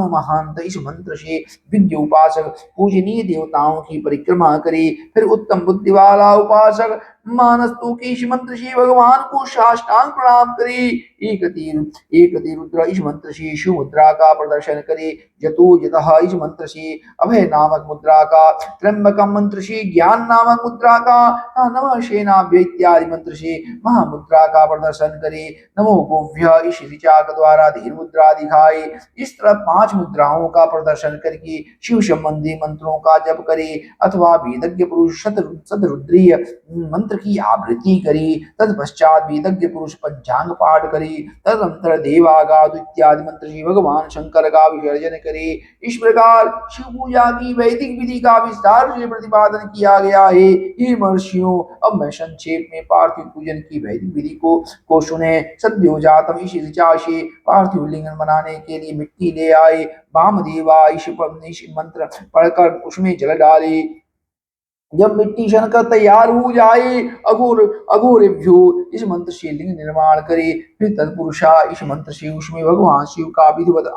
महांत इस मंत्र से विद्य उपासक पूजनीय देवताओं की परिक्रमा करे। फिर उत्तम बुद्धि वाला उपासक मानस्तु के इस मंत्र से भगवान को साष्टांग प्रणाम करे। एक रुद्र इस मंत्र से शिव मुद्रा का प्रदर्शन करे। जतो जतः इस मंत्र से अभय नामक मुद्रा का। त्र्यंबकम मंत्र से ज्ञान नामक मुद्रा का। नमः सेनाभ्य इत्यादि मंत्र से महामुद्रा का प्रदर्शन करे। नमो गोभ्य इस ऋचा द्वारा धीर मुद्रा दिखाए। इस तरह 5 मुद्राओं का प्रदर्शन करके शिव संबंधी मंत्रों का जप करे अथवा वेदज्ञ पुरुष शतरुद्रीय मंत्र की आवृत्ति करे। तत्पश्चात वेदज्ञ पुरुष पंचांग पाठ करे। तदनंतर देवागात इत्यादि मंत्र से भगवान शंकर का विसर्जन करे। इस प्रकार शिव पूजा की वैदिक विधि का विस्तार से प्रतिपादन किया गया है। हे महर्षियों, अब मैं संक्षेप में पार्थिव पूजन की वैदिक विधि को सुने। सद्योजातम इस ऋचा से पार्थिव लिंग बनाने के लिए मिट्टी ले आए। वामदेवा इस मंत्र पढ़कर उसमें जल डाले। जब मिट्टी छनकर तैयार हो जाए अघोरेभ्यो इस मंत्र से लिंग निर्माण करे। फिर तत्पुरुषा इस मंत्र से उसमें भगवान शिव का विधिवत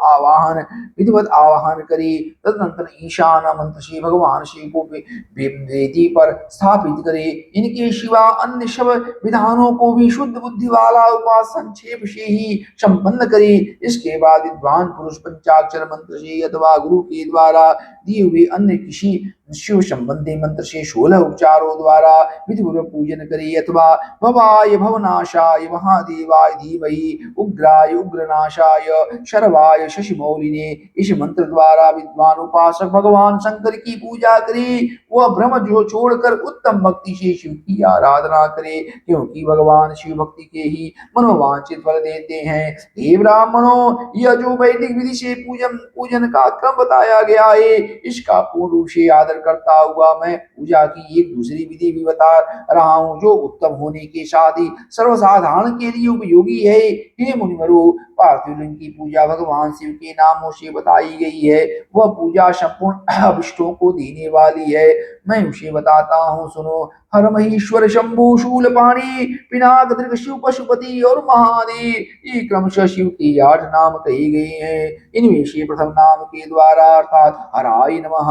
आवाहन करे। तदनंतर ईशान मंत्र से भगवान शिव को वेदी पर स्थापित करे। इनके सिवा अन्य सब विधानों को भी शुद्ध बुद्धि वाला उपास संक्षेप से ही संपन्न करे। इसके बाद विद्वान पुरुष पंचाक्षर मंत्र से अथवा गुरु के द्वारा दिए हुए अन्य किसी शिव संबंधी मंत्र से 16 उपचारों द्वारा विधिपूर्वक पूजन करे। अथवा भवाय भवनाशाय महादेवाय धीमहि उग्राय उग्रनाशाय शर्वाय शशिमौलिने इस मंत्र द्वारा विद्वान उपासक भगवान शंकर की पूजा करे। वह ब्रह्म जो छोड़कर उत्तम भक्ति से शिव की आराधना करे, क्योंकि भगवान शिव भक्ति के ही मनोवांछित फल देते हैं। हे ब्राह्मणों, यह जो वैदिक विधि से पूजन का क्रम बताया गया है, इसका पूर्ण रूप से आदर करता हुआ मैं पूजा की एक दूसरी विधि भी बता रहा हूँ, जो उत्तम होने के साथ ही सर्वसाधारण के लिए उपयोगी होती है। हे मुनिवरों, पार्थिव लिंग की पूजा भगवान शिव के नामों से बताई गई है। वह पूजा संपूर्ण अभिष्टों को देने वाली है। मैं उसे बताता हूँ, सुनो। हर महेश्वर शंभु शूलपाणी पिनाक दृग शिव पशुपति और महादेव, ये क्रमशः शिव के 8 नाम कहे गए हैं। इनमें से प्रथम नाम के द्वारा अर्थात हराय नमः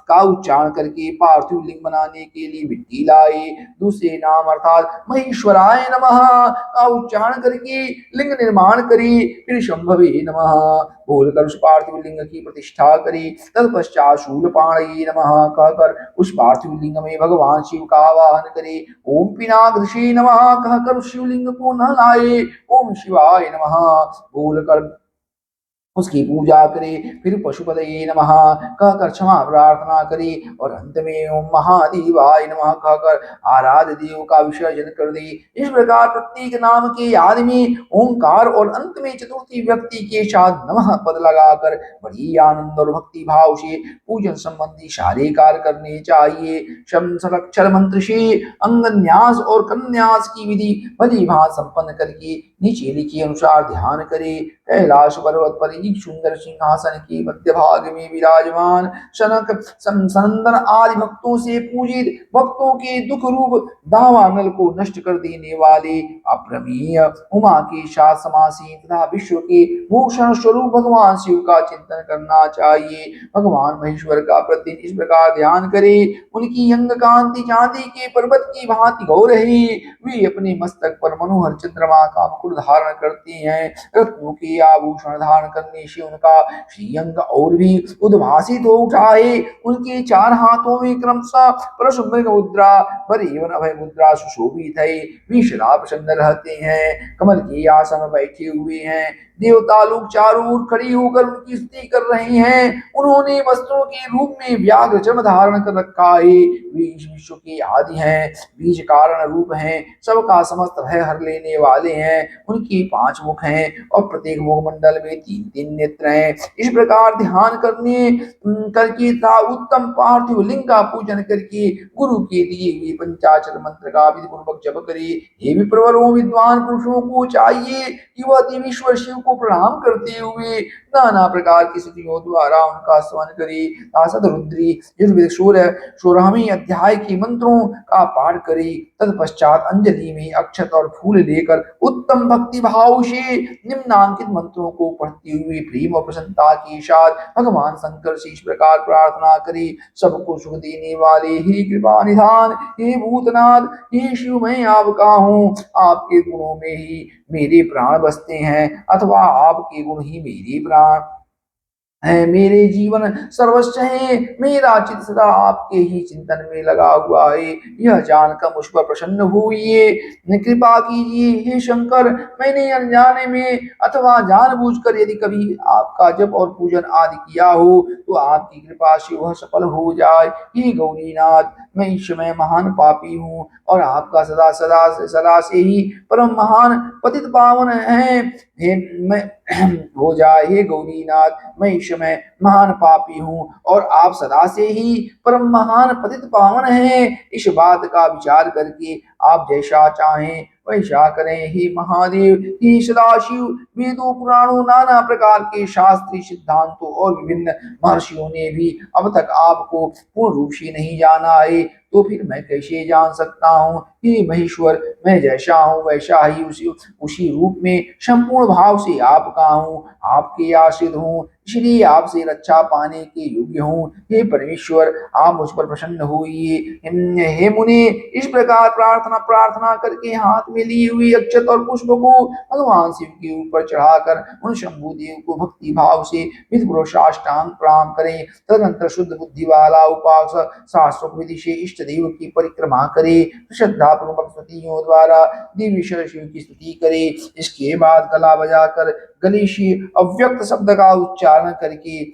का उच्चारण करके पार्थिव लिंग बनाने के लिए मिट्टी लाए। दूसरे नाम अर्थात महेश्वराय नमः का उच्चारण करके लिंग निर्माण करे। फिर शंभवे नमः बोलकर उस पार्थिव लिंग की प्रतिष्ठा करे। तत्पश्चात शूलपाणये नमः कहकर उस पार्थिव लिंग में भगवान शिव का आवाहन करे। ओम पिनाकधृषे नमः कहकर उस शिवलिंग को नहलाए। ओम शिवाय नमः बोलकर उसकी पूजा करे। फिर पशुपतये नमः कहकर क्षमा प्रार्थना करे और अंत में ओम महादेवाय नमः कहकर आराध्य देव का विसर्जन कर दे। इस प्रकार प्रत्येक नाम के आदि में ओंकार और अंत में चतुर्थी व्यक्ति के साथ नमः पद लगाकर बड़ी आनंद और भक्ति भाव से पूजन संबंधी सारे कार्य करने चाहिए। संरक्षण मंत्र से अंगन्यास और कन्यास की विधि भली भांति संपन्न करके नीचे लिखे अनुसार ध्यान करे। कैलाश पर्वत पर एक सुंदर सिंहासन के मध्य भाग में विराजमान सनक सनंदन आदि भक्तों से पूजित, भक्तों के दुख रूप दावानल को नष्ट कर देने वाले अप्रमेय उमा के साथ समासीन तथा विश्व के भूषण स्वरूप भगवान शिव का चिंतन करना चाहिए। भगवान महेश्वर का प्रतिदिन इस प्रकार ध्यान करे। उनकी अंग कांति चांदी के पर्वत की भांति गौर है। वे अपने मस्तक पर मनोहर चंद्रमा का मुकुट धारण करते हैं। रत्नों के आभूषण धारण करने से उनका श्रीअंग और भी उद्भासित हो उठा है। उनके 4 हाथों में क्रमशः परशु मृग मुद्रा पर एवं अभय मुद्रा सुशोभित है। वे सदा प्रसन्न रहते हैं, कमल के आसन में बैठे हुए हैं। देवता लोग चारों ओर खड़ी होकर उनकी स्तुति कर रहे हैं। उन्होंने वस्त्रों के रूप में व्याघ्र चर्म धारण कर रखा है। वे इस विश्व के आदि हैं, बीज कारण रूप हैं, सबका समस्त भय हर लेने वाले हैं। उनकी 5 मुख हैं और प्रत्येक मुखमंडल में 3-3 नेत्र हैं। इस प्रकार ध्यान करके तथा उत्तम पार्थिव लिंग का पूजन करके गुरु के दिए हुए पंचाक्षर मंत्र का विधि पूर्वक जप करे। ये भी प्रवरों विद्वान पुरुषों को चाहिए कि वह देवीश्वर शिव को प्रणाम करते हुए नाना प्रकार की स्तुतियों द्वारा उनका स्मरण करे। रुद्री यजुर्वेद 16वें अध्याय के मंत्रों का पाठ करे। तत्पश्चात अंजलि में अक्षत और फूल लेकर उत्तम भक्ति भाव से निम्नांकित मंत्रों को पढ़ते हुए प्रेम और प्रसन्नता के साथ भगवान शंकर से इस प्रकार प्रार्थना करे। सबको सुख देने वाले ही कृपा निधान, हे भूतनाथ, हे शिव, मैं आपका हूँ। आपके गुणों में ही मेरे प्राण बसते हैं अथवा आपके गुण ही मेरे प्राण है। मेरे जीवन सर्वस्व है। मेरा चित्त सदा आपके ही चिंतन में लगा हुआ है। यह जानकर मुझ पर प्रसन्न हुई, कृपा कीजिए हे शंकर। मैंने अनजाने में अथवा जानबूझकर यदि कभी आपका जप और पूजन आदि किया हो तो आपकी कृपा से वह सफल हो जाए। हे गौरीनाथ, मैं इस समय महान पापी हूँ और आपका सदा सदा सदा से ही परम महान पतित पावन है। हे मैं हो जाए। हे गौरीनाथ, मैं इस समय महान पापी हूँ और आप सदा से ही परम महान पतित पावन हैं। इस बात का विचार करके आप जैसा चाहें वैसा करें। हे महादेव, हे सदाशिव, वेदों पुराणों नाना प्रकार के शास्त्रीय सिद्धांतों और विभिन्न महर्षियों ने भी अब तक आपको पूर्ण रूप से नहीं जाना है, तो फिर मैं कैसे जान सकता हूँ। हे महेश्वर, मैं जैसा हूँ वैसा ही उसी रूप में संपूर्ण भाव से आपका हूँ, आपके आश्रित हूँ, इसलिए आपसे रक्षा पाने के योग्य हूँ। हे परमेश्वर, आप मुझ पर प्रसन्न होइए। हे मुनि, इस प्रकार प्रार्थना करके हाथ में ली हुई अक्षत और पुष्प को भगवान शिव के ऊपर चढ़ाकर उन शंभु देव को भक्ति भाव से विधिपूर्वक साष्टांग प्रणाम करें। तदनंतर शुद्ध बुद्धि वाला उपासक शास्त्रोक्त विधि से इष्ट देव की परिक्रमा करे, श्रद्धा पूर्वक स्तुतियों द्वारा देवी शिव की स्तुति करे। इसके बाद गला बजाकर गणेशी अव्यक्त शब्द का उच्चारण करके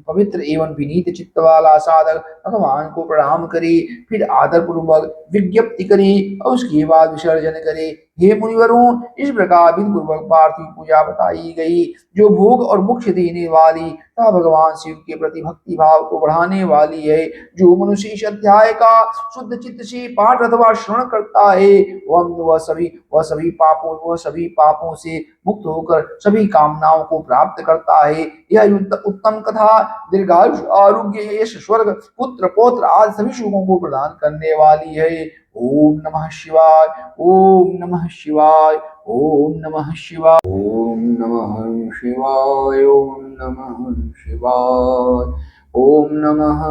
पवित्र एवं विनीत चित्त वाला साधक भगवान को प्रणाम करे, फिर आदर पूर्वक विज्ञप्ति करे और उसके बाद विसर्जन करे। हे मुनिवरों, इस प्रकार विधि पूर्वक पार्थिव पूजा बताई गई, जो भोग और मोक्ष देने वाली तथा भगवान शिव के प्रति भक्ति भाव को बढ़ाने वाली है। जो मनुष्य इस अध्याय का शुद्ध चित्त से पाठ अथवा श्रवण करता है, वह सभी पापों से मुक्त होकर सभी कामनाओं को प्राप्त करता है। यह युद्ध उत्तम कथा दीर्घायुष, आरोग्य, यश, स्वर्ग, पुत्र, पौत्र आदि सभी सुखों को प्रदान करने वाली है। ओम नमः शिवाय, ओम नमः शिवाय, ओम नमः शिवाय, ओम नमः शिवाय, ओम नमः शिवाय, ओम नमः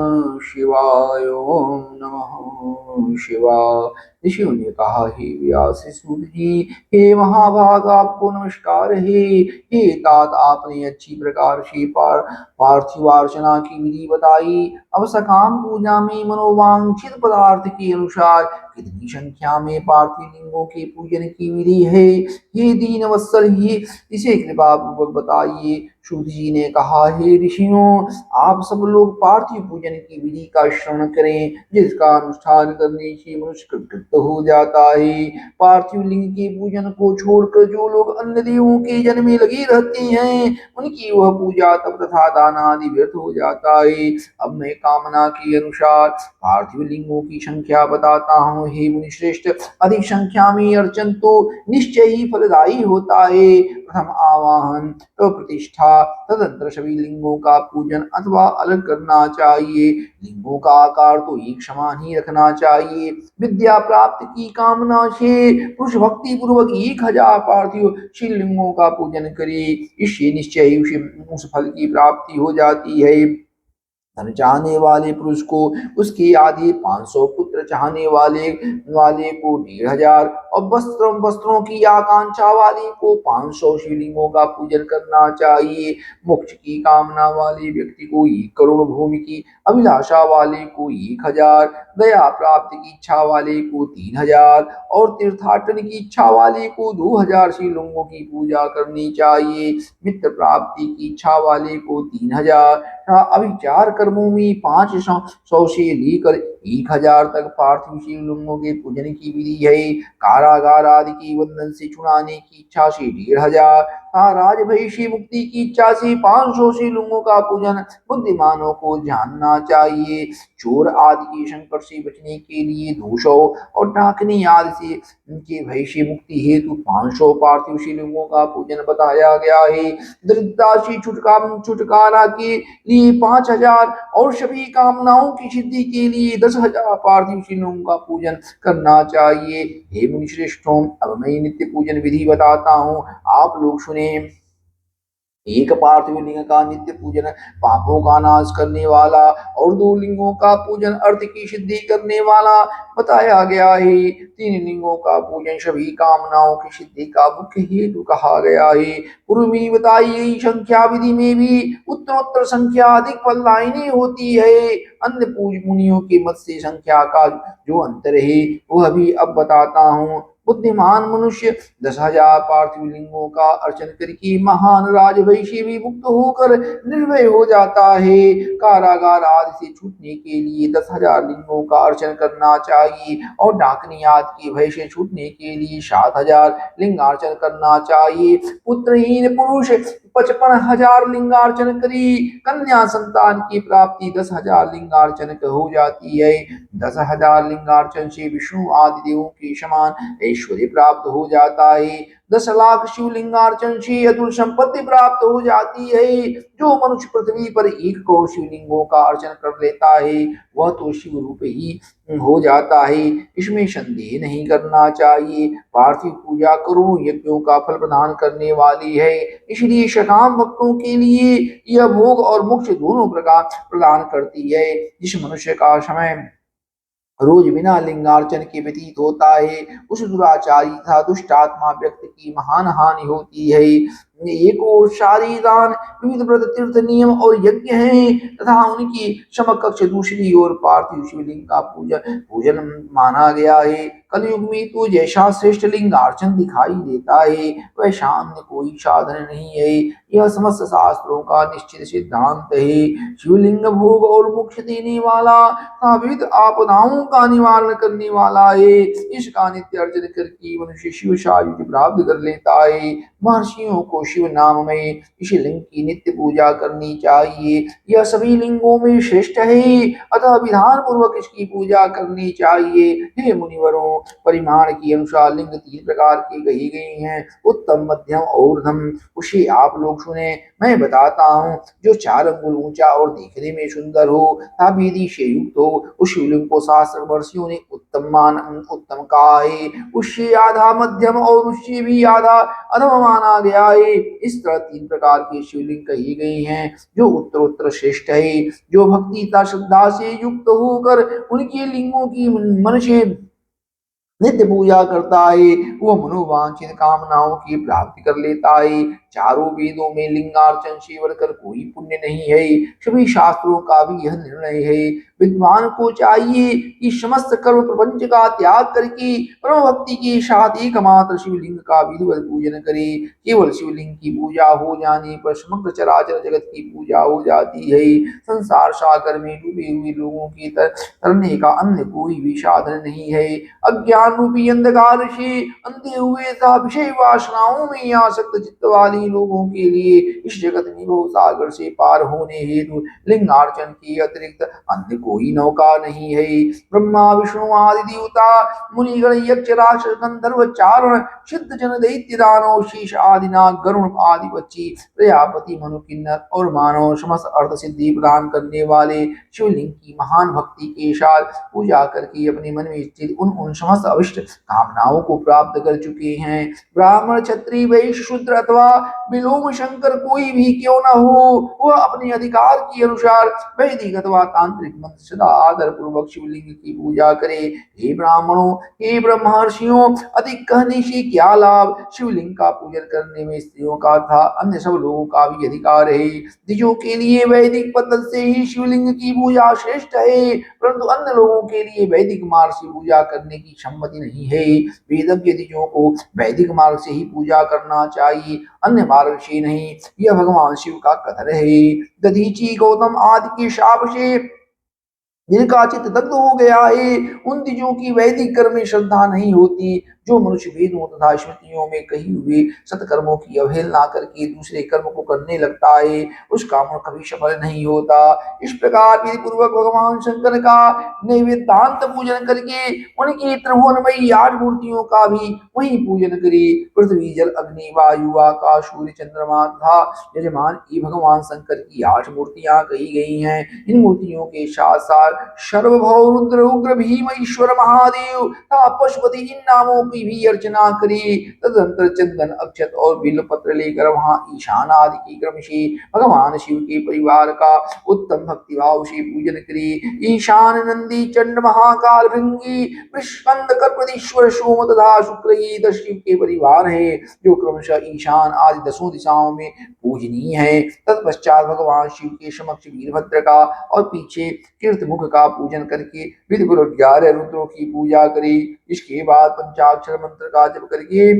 शिवाय, ओम नमः शिवाय। ऋषियों ने कहा, हे व्यास सूत जी, हे महाभाग, आपको नमस्कार है। हे तात, आपने अच्छी प्रकार से पार्थिव अर्चना की विधि बताई। अब सकाम पूजा में मनोवांछित पदार्थ के अनुसार कितनी संख्या में पार्थिव लिंगों के पूजन की विधि है, हे दीन वत्सल, ही इसे कृपा पूर्वक बताइए। सूत जी ने कहा, हे ऋषियों, आप सब लोग पार्थिव पूजन की विधि का श्रवण करें, जिसका अनुष्ठान करने से मनुष्य कृतकृत हो जाता है। पार्थिव लिंग के पूजन को छोड़कर जो लोग अन्य देवों के जन्म में लगे रहते हैं, उनकी वह पूजा तप तथा दान आदि व्यर्थ हो जाता है। अब मैं कामना के अनुसार पार्थिव लिंगों की संख्या बताता हूँ। हे मुनिश्रेष्ठ, अधिक संख्या में अर्चन तो निश्चय ही फलदायी होता है। प्रथम आवाहन तो प्रतिष्ठा, तदंतर सभी लिंगों का पूजन अथवा अलग करना चाहिए। लिंगों का आकार तो एक समान ही रखना चाहिए। विद्या प्राप्ति की कामना से पुरुष भक्ति पूर्वक 1000 पार्थिव शिवलिंगों का पूजन करे, इससे निश्चय ही उस फल की प्राप्ति हो जाती है। धन चाहने वाले पुरुष को उसके आदि 500, पुत्र चाहने वाले वाले को 1500 और वस्त्रों की आकांक्षा वाले को 500 शिवलिंगों का पूजन करना चाहिए। मोक्ष की कामना वाले व्यक्ति को 1 करोड़, भूमि की अभिलाषा वाले को 1000, दया प्राप्ति की इच्छा वाले को 3000 और तीर्थाटन की इच्छा वाले को 2000 शिवलिंगों की पूजा करनी चाहिए। मित्र प्राप्ति की इच्छा वाले को 3000, अभिचार कर्मों में 500 से लेकर 1000 तक पार्थिव शिवलिंगों के पूजन की विधि है। कारागार आदि के बंधन से छुड़ाने की इच्छा से 1500, राजभय से मुक्ति की इच्छा से 500 शिवलिंगों का पूजन बुद्धिमानों को जानना चाहिए। चोर आदि के संकट से बचने के लिए 200 और डाकनी आदि से उनके भय से मुक्ति हेतु 500 पार्थिव शिवलिंगों का पूजन बताया गया है। दरिद्रता से छुटकारा के लिए 5000 और सभी कामनाओं की सिद्धि के लिए 10,000 पार्थिव शिवलिंगों का पूजन करना चाहिए। हे मुनिश्रेष्ठों, अब मैं नित्य पूजन विधि बताता हूँ, आप लोग सुने। एक पार्थिव लिंग का नित्य पूजन पापों का नाश करने वाला और 2 लिंगों का पूजन अर्थ की सिद्धि करने वाला बताया गया है। 3 लिंगों का पूजन सभी कामनाओं की सिद्धि का मुख्य हेतु कहा गया है। पूर्व में बताई गई संख्या विधि में भी उत्तरोत्तर संख्या अधिक फलदायिनी होती है। अन्य पूज मुनियों के मत से संख्या का जो अंतर है वह भी अब बताता हूँ। बुद्धिमान मनुष्य 10,000 पार्थिव लिंगों का अर्चन करके महान राजवंश से भी मुक्त होकर निर्भय हो जाता है। कारागार आदि से छूटने के लिए 10,000 लिंगों का अर्चन करना चाहिए और डाकनी आदि के भय से छूटने के लिए 7,000 लिंगार्चन करना चाहिए। पुत्रहीन पुरुष 55,000 लिंगार्चन करी, कन्या संतान की प्राप्ति 10,000 लिंगार्चन हो जाती है। 10,000 लिंगार्चन से विष्णु आदि देवों के समान ऐश्वर्य प्राप्त हो जाता है। 10 लाख शिवलिंगार्चन से अतुल संपत्ति प्राप्त हो जाती है। जो मनुष्य पृथ्वी पर 1 करोड़ शिवलिंगों का अर्चन कर लेता है वह तो शिव रूप ही हो जाता है, इसमें संदेह नहीं करना चाहिए। पार्थिव पूजा करोड़ों यज्ञों का फल प्रदान करने वाली है, इसलिए सकाम भक्तों के लिए यह भोग और मोक्ष दोनों प्रकार प्रदान करती है। जिस मनुष्य का समय रोज बिना लिंगार्चन के व्यतीत होता है, उस दुराचारी तथा दुष्ट आत्मा व्यक्ति की महान हानि होती है। एक और शादी दान विविध व्रत तीर्थ नियम और यज्ञ हैं तथा उनकी समकक्ष दूसरी ओर पार्थिव शिवलिंग का पूजन माना गया है। कलयुग में तो जैसा श्रेष्ठ लिंगार्चन दिखाई देता है वैसा अन्य कोई साधन नहीं है। यह समस्त शास्त्रों का निश्चित सिद्धांत है। शिवलिंग भोग और मोक्ष देने वाला तथा विविध आपदाओं का निवारण करने वाला है। इसका नित्य अर्चन करके मनुष्य शिव सायुज्य प्राप्त कर लेता है। महर्षियों को शिव नाम में इस लिंग की नित्य पूजा करनी चाहिए। यह सभी लिंगों में श्रेष्ठ है अतः विधान पूर्वक इसकी पूजा करनी चाहिए। हे मुनिवरों, परिमाण के अनुसार लिंग तीन प्रकार के कही गई हैं, उत्तम, मध्यम और ऊर्ध्वम। उसे आप लोग सुने, मैं बताता हूँ। जो 4 अंगुल ऊंचा और देखने में सुंदर हो तथा वेदी से युक्त हो, उस शिवलिंग को शास्त्र महर्षियों ने उत्तम कहा है। उससे आधा मध्यम और उससे भी आधा अधम माना गया है। इस तरह 3 प्रकार के शिवलिंग कही गई हैं जो उत्तरोत्तर श्रेष्ठ है। जो भक्ति तथा श्रद्धा से युक्त होकर उनके लिंगों की मन से नित्य पूजा करता है वह मनोवांछित कामनाओं की प्राप्ति कर लेता है। चारों वेदों में लिंगार्चन से बढ़कर कोई पुण्य नहीं है। सभी शास्त्रों का भी यह निर्णय है। विद्वान को चाहिए कि समस्त कर्म प्रपंच का त्याग करके परम भक्ति के साथ एकमात्र शिवलिंग का विधिवत पूजन करे। केवल शिवलिंग की पूजा हो जाने पर समग्र चराचर जगत की पूजा हो जाती है। संसार सागर में डूबे हुए लोगों की तरने का अन्य कोई भी साधन नहीं है। अज्ञान रूपी अंधकार से अंधे हुए तथा विषय वासनाओं में आसक्त चित्त वाले लोगों के लिए इस जगत निभो सागर से पार होने हेतु लिंगार्चन के अतिरिक्त अन्य कोई नौका नहीं है। ब्रह्मा विष्णु आदि देवता मुनिगण यक्ष राक्षस गंधर्व चारण सिद्ध जन दैत्य दानव शीश आदि नाग गरुण आदि पक्षी प्रजापति मनु किन्नर और मानव समस्त अर्थ सिद्धि प्रदान करने वाले शिवलिंग की महान भक्ति के साथ पूजा करके अपने मन में स्थित उन समस्त अभिष्ट कामनाओं को प्राप्त कर चुके हैं। ब्राह्मण क्षत्रिय वैश्य शूद्र अथवा विलोम शंकर कोई भी क्यों न हो, वह अपने अधिकार के अनुसार वैदिक अथवा तांत्रिक मंत्र सदा आदर पूर्वक शिवलिंग की पूजा करे। हे ब्राह्मणों, हे ब्रह्मर्षियों, अधिक कहने से क्या लाभ। शिवलिंग का पूजन करने में स्त्रियों का था अन्य सब लोगों का भी अधिकार है। द्विजों के लिए वैदिक पद्धति से ही शिवलिंग की पूजा श्रेष्ठ है, परंतु अन्य लोगों के लिए वैदिक मार्ग से पूजा करने की सम्मति नहीं है। वेदज्ञ द्विजों को वैदिक मार्ग से ही पूजा करना चाहिए, अन्य मार्ग से नहीं। यह भगवान शिव का कथन है। दधीची गौतम आदि के शाप से जिनका चित्त दग्ध हो गया है, उन द्विजों की वैदिक कर्म में श्रद्धा नहीं होती। जो मनुष्य वेदों तथा स्मृतियों में कही हुई सत्कर्मों की अवहेलना करके दूसरे कर्म को करने लगता है, उसका मन कभी सफल नहीं होता। इस प्रकार विधि पूर्वक भगवान शंकर का नैवेद्यांत पूजन करके उनकी त्रिभुवनमयी 8 मूर्तियों का भी वही पूजन करे। पृथ्वी जल अग्नि वायु आकाश सूर्य चंद्रमा तथा यजमान ये भगवान शंकर की 8 मूर्तियां कही गई हैं। इन मूर्तियों के साथ साथ सर्वभौ रुद्र उग्र भीम ईश्वर महादेव तथा पशुपति इन नामों की भी अर्चना करी। तदनंतर चंदन अक्षत और बिल्व पत्र लेकर वहां ईशान आदि के क्रम से भगवान शिव के परिवार का उत्तम भक्ति भाव से पूजन करे। ईशान नंदी चंड महाकाल भृंगी विष्कंद कर्पदीश्वर सोम तथा शुक्र ये 10 शिव के परिवार है जो क्रमशः ईशान आदि 10 दिशाओं में पूजनीय है। तत्पश्चात भगवान शिव के समक्ष वीरभद्र का और पीछे कीर्तिमुख का पूजन करके विधिपूर्वक 11 रुद्रों की पूजा करी। इसके बाद पंचाक्षर मंत्र का जप करके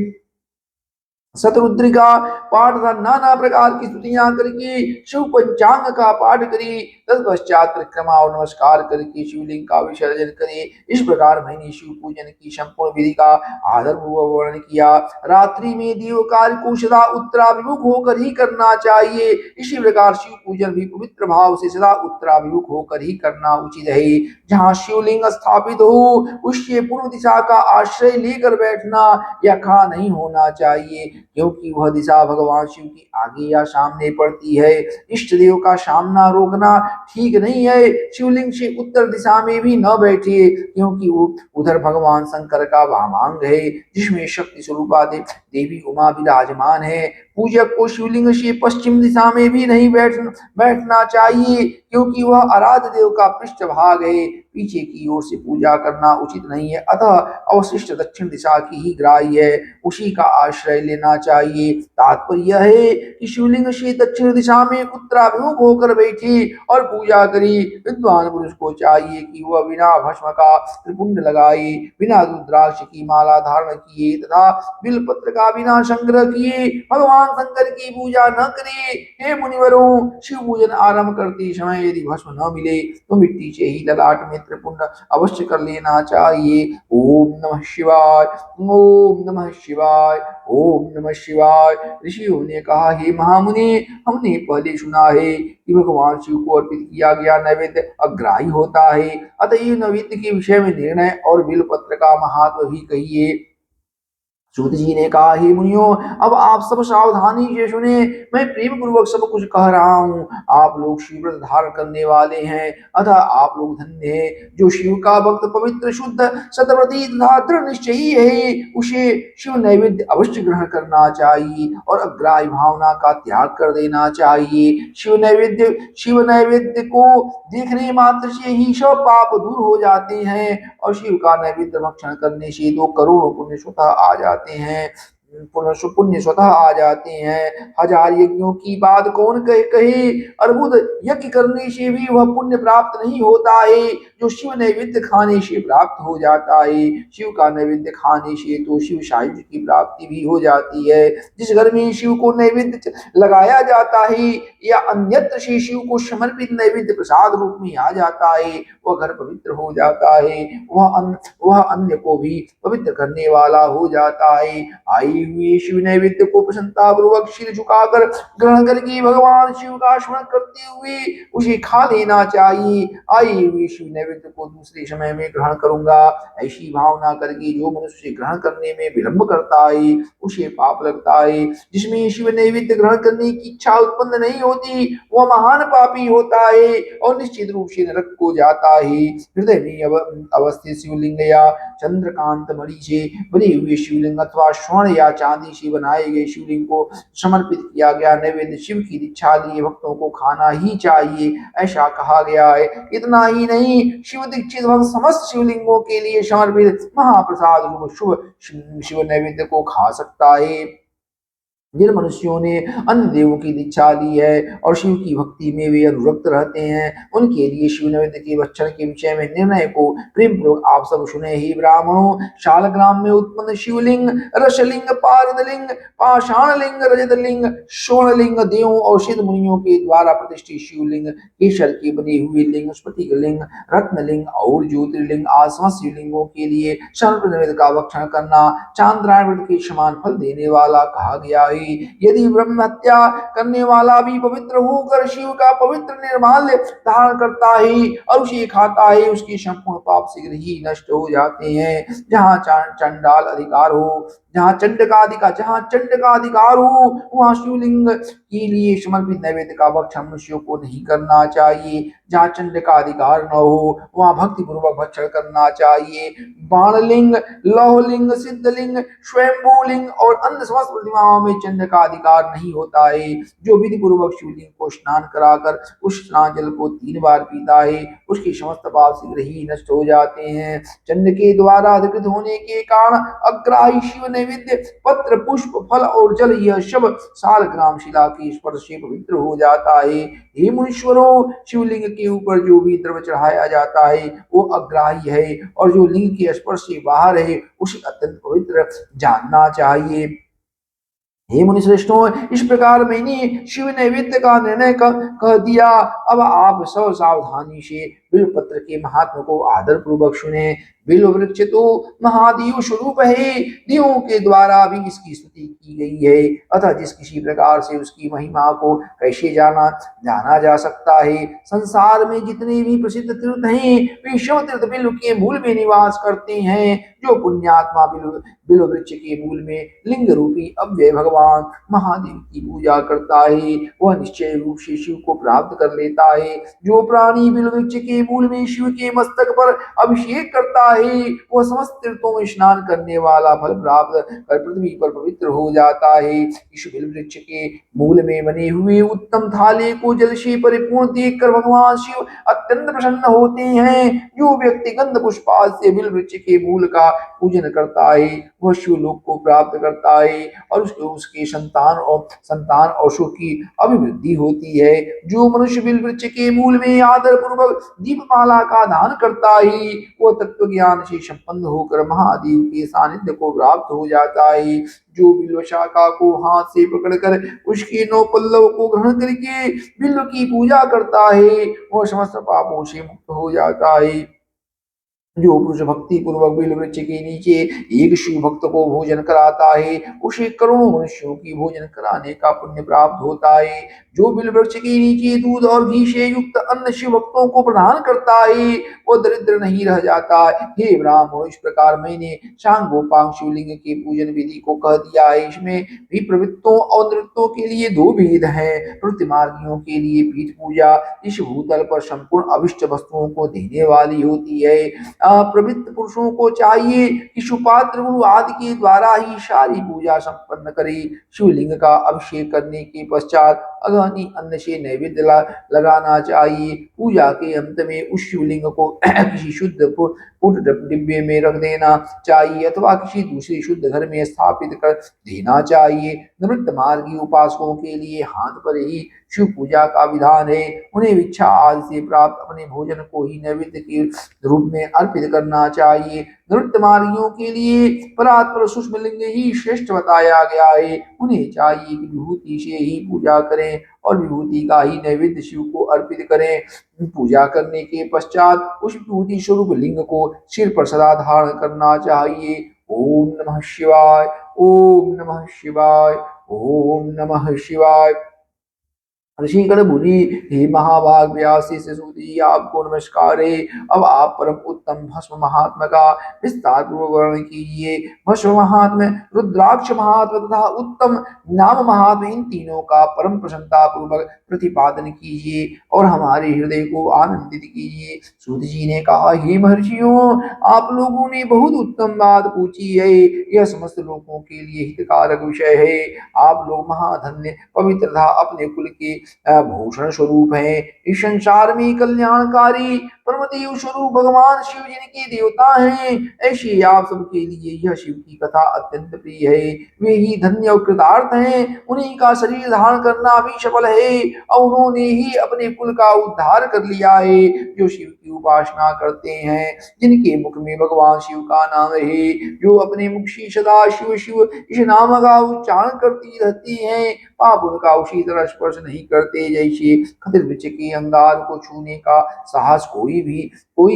शतरुद्रिका पाठ तथा नाना प्रकार की स्तुतियां करके शिव पंचांग का पाठ करी। तत्पश्चात परिक्रमा और नमस्कार करके शिवलिंग का विसर्जन करे। इस प्रकार मैंने शिव पूजन की संपूर्ण विधि का आदर पूर्वक वर्णन किया। रात्रि में देव कार्य को सदा उत्तराभिमुख होकर ही करना चाहिए। इसी प्रकार शिव पूजन भी पवित्र भाव से सदा उत्तराभिमुख होकर ही करना उचित है। जहाँ शिवलिंग स्थापित हो उससे पूर्व दिशा का आश्रय लेकर बैठना या खड़ा नहीं होना चाहिए, क्योंकि वह दिशा भगवान शिव की आगे या सामने पड़ती है। इष्ट देव का सामना रोकना ठीक नहीं है। शिवलिंग से उत्तर दिशा में भी न बैठिए, क्योंकि वो उधर भगवान शंकर का वामांग है जिसमें शक्ति स्वरूपा देवी उमा विराजमान है। पूजक को शिवलिंग से पश्चिम दिशा में भी नहीं बैठना चाहिए, क्योंकि वह आराध्य देव का पृष्ठभाग है। पीछे की ओर से पूजा करना उचित नहीं है, अतः अवशिष्ट दक्षिण दिशा की ही ग्राह्य है, उसी का आश्रय लेना चाहिए। तात्पर्य यह है कि शिवलिंग से दक्षिण दिशा में उत्तराभिमुख होकर बैठे और पूजा करे। विद्वान पुरुष को चाहिए कि वह बिना भस्म का त्रिपुंड लगाए, बिना रुद्राक्ष की माला धारण किए तथा बिलपत्र का बिना संग्रह किए भगवान शंकर की पूजा न करे। हे मुनिवरों, शिव पूजन आरंभ करते समय यदि भस्म न मिले तो मिट्टी से ही ललाट में त्रिपुंड अवश्य कर लेना चाहिए। ओम नमः शिवाय, ओम नमः शिवाय, ओम नमः शिवाय। ऋषियों ने कहा, हे महामुनि, हमने पहले सुना है कि भगवान शिव को अर्पित किया गया नैवेद्य अग्राही होता है, अतः नैवेद्य के विषय में निर्णय और बिलपत्र का महात्म भी कहिए। सूत जी ने कहा, हे मुनियों, अब आप सब सावधानी से सुने, मैं प्रेम पूर्वक सब कुछ कह रहा हूँ। आप लोग शिव व्रत धारण करने वाले हैं, अतः आप लोग धन्य हैं। जो शिव का भक्त पवित्र शुद्ध सतव्रती तथा दृढ़ निश्चयी है, उसे शिव नैवेद्य अवश्य ग्रहण करना चाहिए और अग्राही भावना का त्याग कर देना चाहिए। शिव नैवेद्य को देखने मात्र से ही सब पाप दूर हो जाते हैं और शिव का नैवेद्य भक्षण करने से 2 करोड़ पुण्य स्वतः आ जाते हैं। पुण्य स्वतः आ जाते हैं। हजार यज्ञों की बात कौन कहे, अर्बुद यज्ञ करने से भी वह पुण्य प्राप्त नहीं होता है जो शिव नैवेद्य खाने से प्राप्त हो जाता है। शिव का नैवेद्य खाने से तो शिव सायुज्य की प्राप्ति भी हो जाती है। जिस घर में शिव को नैवेद्य लगाया जाता है या अन्यत्र से शिव को समर्पित नैवेद्य प्रसाद रूप में आ जाता है, वह घर पवित्र हो जाता है, वह अन्य को भी पवित्र करने वाला हो जाता है। आई हुई शिव नैवेद्य को प्रसन्नता पूर्वक सिर झुकाकर ग्रहण करके भगवान शिव का स्मरण करते हुए उसे खा लेना चाहिए। आई हुई शिव नैवेद्य को दूसरे समय में ग्रहण करूंगा, ऐसी भावना करके जो मनुष्य ग्रहण करने में विलंब करता है उसे पाप लगता है। जिसमें शिव नैवेद्य ग्रहण करने की इच्छा उत्पन्न नहीं होती वह महान पापी होता है और निश्चित रूप से नरक को जाता है। हृदय में अवस्थित शिवलिंग या चंद्रकांत मणि से बने हुए शिवलिंग अथवा स्वर्ण या चांदी से बनाए गए शिवलिंग को समर्पित किया गया नैवेद्य शिव की दीक्षा लिए भक्तों को खाना ही चाहिए, ऐसा कहा गया है। इतना ही नहीं, शिव दीक्षित भक्त समस्त शिवलिंगों के लिए समर्पित महाप्रसाद रूप शुभ शिव नैवेद्य को खा सकता है। जिन मनुष्यों ने अन्य देवों की दीक्षा ली है और शिव की भक्ति में वे अनुरक्त रहते हैं, उनके लिए शिव नैवेद्य के भक्षण के विषय में निर्णय को प्रेम पूर्वक आप सब सुने। ही ब्राह्मणों, शालग्राम में उत्पन्न शिवलिंग, रसलिंग, पारदलिंग, पाषाणलिंग, रजतलिंग, स्वर्णलिंग, देवों और सिद्ध मुनियों के द्वारा प्रतिष्ठित शिवलिंग, केशर के बने हुए लिंग, स्फटिक लिंग, रत्नलिंग और ज्योतिर्लिंग आदि समस्त शिवलिंगों के लिए सर्व नैवेद्य का भक्षण करना चांद्रायण व्रत के समान फल देने वाला कहा गया है। यदि ब्रह्म हत्या करने वाला भी पवित्र होकर शिव का पवित्र निर्माल्य धारण करता है और उसे खाता है, उसके संपूर्ण पाप शीघ्र ही नष्ट हो जाते हैं। जहाँ चंडाल अधिकार हो, जहाँ चंड का अधिकार हो, वहाँ शिवलिंग के लिए समर्पित नैवेद्य का भक्षण मनुष्यों को नहीं करना चाहिए। जहाँ चंड का अधिकार न हो वहाँ भक्ति पूर्वक भक्षण करना चाहिए। बाणलिंग, लौहलिंग, सिद्धलिंग, स्वयंभूलिंग और अन्य समस्त प्रतिमाओं में चंड का अधिकार नहीं होता है। जो विधि पूर्वक शिवलिंग को स्नान कराकर उस स्नान जल को 3 बार पीता है उसके समस्त पाप शीघ्र ही नष्ट हो जाते हैं। चंड के द्वारा अधिकृत होने के कारण अग्राही शिव नैवेद्य पत्र, पुष्प, फल और जल यह सब सालग्राम शिला के स्पर्श से पवित्र हो जाता है। हे मुनीश्वरों, शिवलिंग के ऊपर जो भी द्रव्य चढ़ाया जाता है वो अग्राही है और जो लिंग के स्पर्श से बाहर है उसे अत्यंत पवित्र जानना चाहिए। हे मुनि श्रेष्ठों, इस प्रकार मैंने शिव नैवेद्य का निर्णय कह दिया। अब आप सब सावधानी से बिलपत्र के महात्म को आदर पूर्वक सुने। बिल वृक्ष तो महादेव स्वरूप है, देवों के द्वारा भी इसकी स्तुति की गई है, अतः जिस किसी प्रकार से उसकी महिमा को कैसे जाना जा सकता है। संसार में जितने भी प्रसिद्ध तीर्थ हैं वे शिव तीर्थ बिल के मूल में निवास करते हैं। जो पुण्यात्मा बिल वृक्ष के मूल में लिंग रूपी अव्यय भगवान महादेव की पूजा करता है वह निश्चय रूप से शिव को प्राप्त कर लेता है। जो प्राणी बिल वृक्ष के मूल में शिव के मस्तक पर अभिषेक करता है, वह समस्त तीर्थों में स्नान करने वाला फल प्राप्त कर पृथ्वी पर पवित्र हो जाता है। इस बिल्व वृक्ष के मूल में बने हुए उत्तम थाले को जल से परिपूर्ण देखकर भगवान शिव अत्यंत प्रसन्न होते हैं। जो व्यक्ति गंध पुष्पाद से बिल्व वृक्ष के मूल का पूजन करता है वह शिवलोक को प्राप्त करता है और उसके संतान और सुख की अभिवृद्धि होती है। जो मनुष्य बिल्व वृक्ष के मूल में आदर पूर्वक दीपमाला का दान करता है वह तत्व ज्ञान से संपन्न होकर महादेव के सानिध्य को प्राप्त हो जाता है। जो बिल्व शाखा को हाथ से पकड़कर उसके 9 पल्लव को ग्रहण करके बिल्व की पूजा करता है वह समस्त पापों से मुक्त हो जाता है। जो पुरुष भक्ति पूर्वक बिल्व वृक्ष के नीचे एक शिव भक्त को भोजन कराता है उसे करोड़ों मनुष्यों की भोजन कराने का पुण्य प्राप्त होता है। जो बिल्व वृक्ष के नीचे दूध और घी से युक्त अन्न शिव भक्तों को प्रदान करता है वो दरिद्र नहीं रह जाता। हे ब्राह्मणों, इस प्रकार मैंने सांगोपांग शिवलिंग के पूजन विधि को कह दिया है। इसमें भी प्रवृत्तों और नृत्यों के लिए 2 भेद हैं। नृत्य मार्गियों के लिए पीठ पूजा इस भूतल पर संपूर्ण अभिष्ट वस्तुओं को देने वाली होती है। प्रवृत्त पुरुषों को चाहिए कि सुपात्र गुरु आदि के द्वारा ही सारी पूजा संपन्न करे। शिवलिंग का अभिषेक करने के पश्चात अग्नि अन्न से नैवेद्य लगाना चाहिए। पूजा के अंत में उस शिवलिंग को किसी शुद्ध फुट डिब्बे में रख देना चाहिए अथवा किसी दूसरे शुद्ध घर में स्थापित कर देना चाहिए। निवृत्त मार्गी उपासकों के लिए हाथ पर ही शिव पूजा का विधान है। उन्हें भिक्षा आदि से प्राप्त अपने भोजन को ही नैवेद्य के रूप में अर्पित करना चाहिए। निवृत्त मार्गियों के लिए परात्पर सूक्ष्म लिंग ही श्रेष्ठ बताया गया है। उन्हें चाहिए कि विभूति से ही पूजा करें और विभूति का ही नैवेद्य शिव को अर्पित करें। पूजा करने के पश्चात उस विभूति स्वरूप लिंग को सिर पर सदा धारण करना चाहिए। ओम नमः शिवाय, ओम नमः शिवाय, ओम नमः शिवाय। ऋषिगण मुनि, हे महाभाग व्यासी से सूत जी, आपको नमस्कार है। अब आप परम उत्तम भस्म महात्मा का विस्तार पूर्वक वर्णन कीजिए। भस्म महात्मा, रुद्राक्ष महात्मा तथा उत्तम नाम महात्मा, इन तीनों का परम प्रसन्नता पूर्वक प्रतिपादन कीजिए और हमारे हृदय को आनंदित कीजिए। सूत जी ने कहा, हे महर्षियों, आप लोगों ने बहुत उत्तम बात पूछी है। यह समस्त लोगों के लिए हितकारक विषय है। आप लोग महाधन्य पवित्र तथा अपने कुल के भूषण स्वरूप है। इस संसार में कल्याणकारी परमदेव स्वरूप भगवान शिव जिनके देवता हैं, ऐसे आप सबके लिए यह शिव की कथा अत्यंत प्रिय है। वे ही धन्य और कृतार्थ हैं। उन्हीं का शरीर धारण करना भी सफल है और उन्होंने ही अपने कुल का उद्धार कर लिया है। जो शिव की उपासना करते हैं, जिनके मुख में भगवान शिव का नाम है, जो अपने मुख से सदा शिव शिव इस नाम का उच्चारण करती रहती हैं, पाप उनका उसी तरह स्पर्श नहीं करते जैसे खतिर वृक्ष के अंगार को छूने का साहस कोई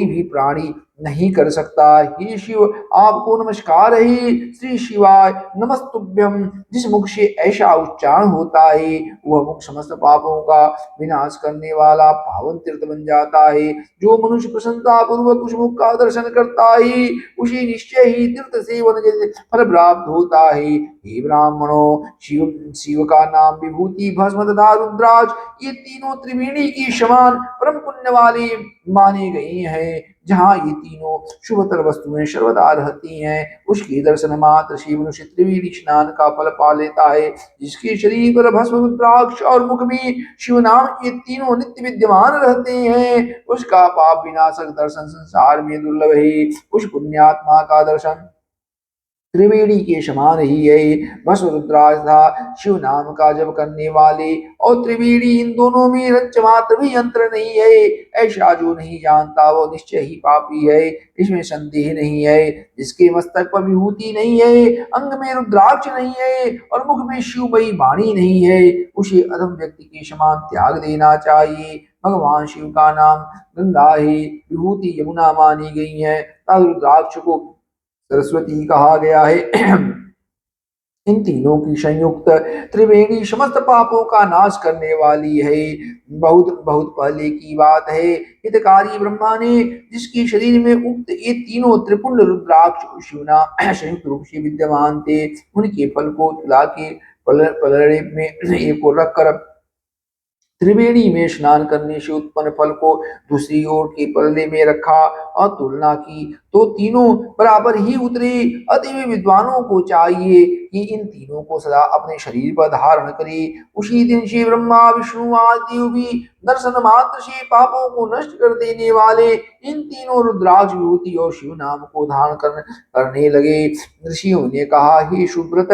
भी प्राणी नहीं कर सकता। हे शिव, आपको नमस्कार है। श्री शिवाय नमस्तुभ्यम। जिस मुख से ऐसा उच्चारण होता है वह मुख समस्त पापों का विनाश करने वाला पावन तीर्थ बन जाता है। जो मनुष्य प्रसन्नता पूर्वक उस मुख का दर्शन करता है उसे निश्चय ही तीर्थ सेवन जैसे फल प्राप्त होता है। हे ब्राह्मणों, शिव का नाम, विभूति, भस्म तथा रुद्राक्ष ये तीनों त्रिवेणी के समान परम पुण्य वाले माने गए हैं। जहाँ ये तीनों शुभतर वस्तुएं सर्वदा रहती हैं, उसके दर्शन मात्र से मनुष्य त्रिवेणी स्नान का फल पा लेता है। जिसके शरीर पर भस्म, रुद्राक्ष और मुख में शिव नाम ये तीनों नित्य विद्यमान रहते हैं, उसका पाप विनाशक दर्शन संसार में दुर्लभ है। उस पुण्यात्मा का दर्शन त्रिवेणी के समान ही है। भस्म, रुद्राक्ष तथा शिव नाम का जप करने वाले और त्रिवेणी, इन दोनों में रंच मात्र भी अंतर नहीं है। ऐसा जो नहीं जानता वो निश्चय ही पापी है, इसमें संदेह नहीं है। जिसके मस्तक पर विभूति नहीं है, अंग में रुद्राक्ष नहीं है और मुख में शिवमयी वाणी नहीं है, उसे अधम व्यक्ति के समान त्याग देना चाहिए। भगवान शिव का नाम गंगा है, विभूति यमुना मानी गई है तथा रुद्राक्ष को सरस्वती कहा गया है। इन तीनों की संयुक्त त्रिवेणी समस्त पापों का नाश करने वाली है। बहुत बहुत पहले की बात है, हितकारी ब्रह्मा ने जिसके शरीर में उक्त ये तीनों त्रिपुंड रुद्राक्ष शिवना संयुक्त रूप से विद्यमान थे, उनके फल को तुला के पलड़े में एक रख कर त्रिवेणी में स्नान करने से उत्पन्न फल को दूसरी ओर के पल्ले में रखा और तुलना की तो तीनों बराबर ही उतरे। अतः विद्वानों को चाहिए कि इन तीनों को सदा अपने शरीर पर धारण करे। उसी दिन से ब्रह्मा विष्णु आदि देव भी दर्शन मात्र से पापों को नष्ट कर देने वाले इन तीनों रुद्राक्ष विभूति और शिव नाम को धारण करने लगे। ऋषियों ने कहा, हे सुब्रत,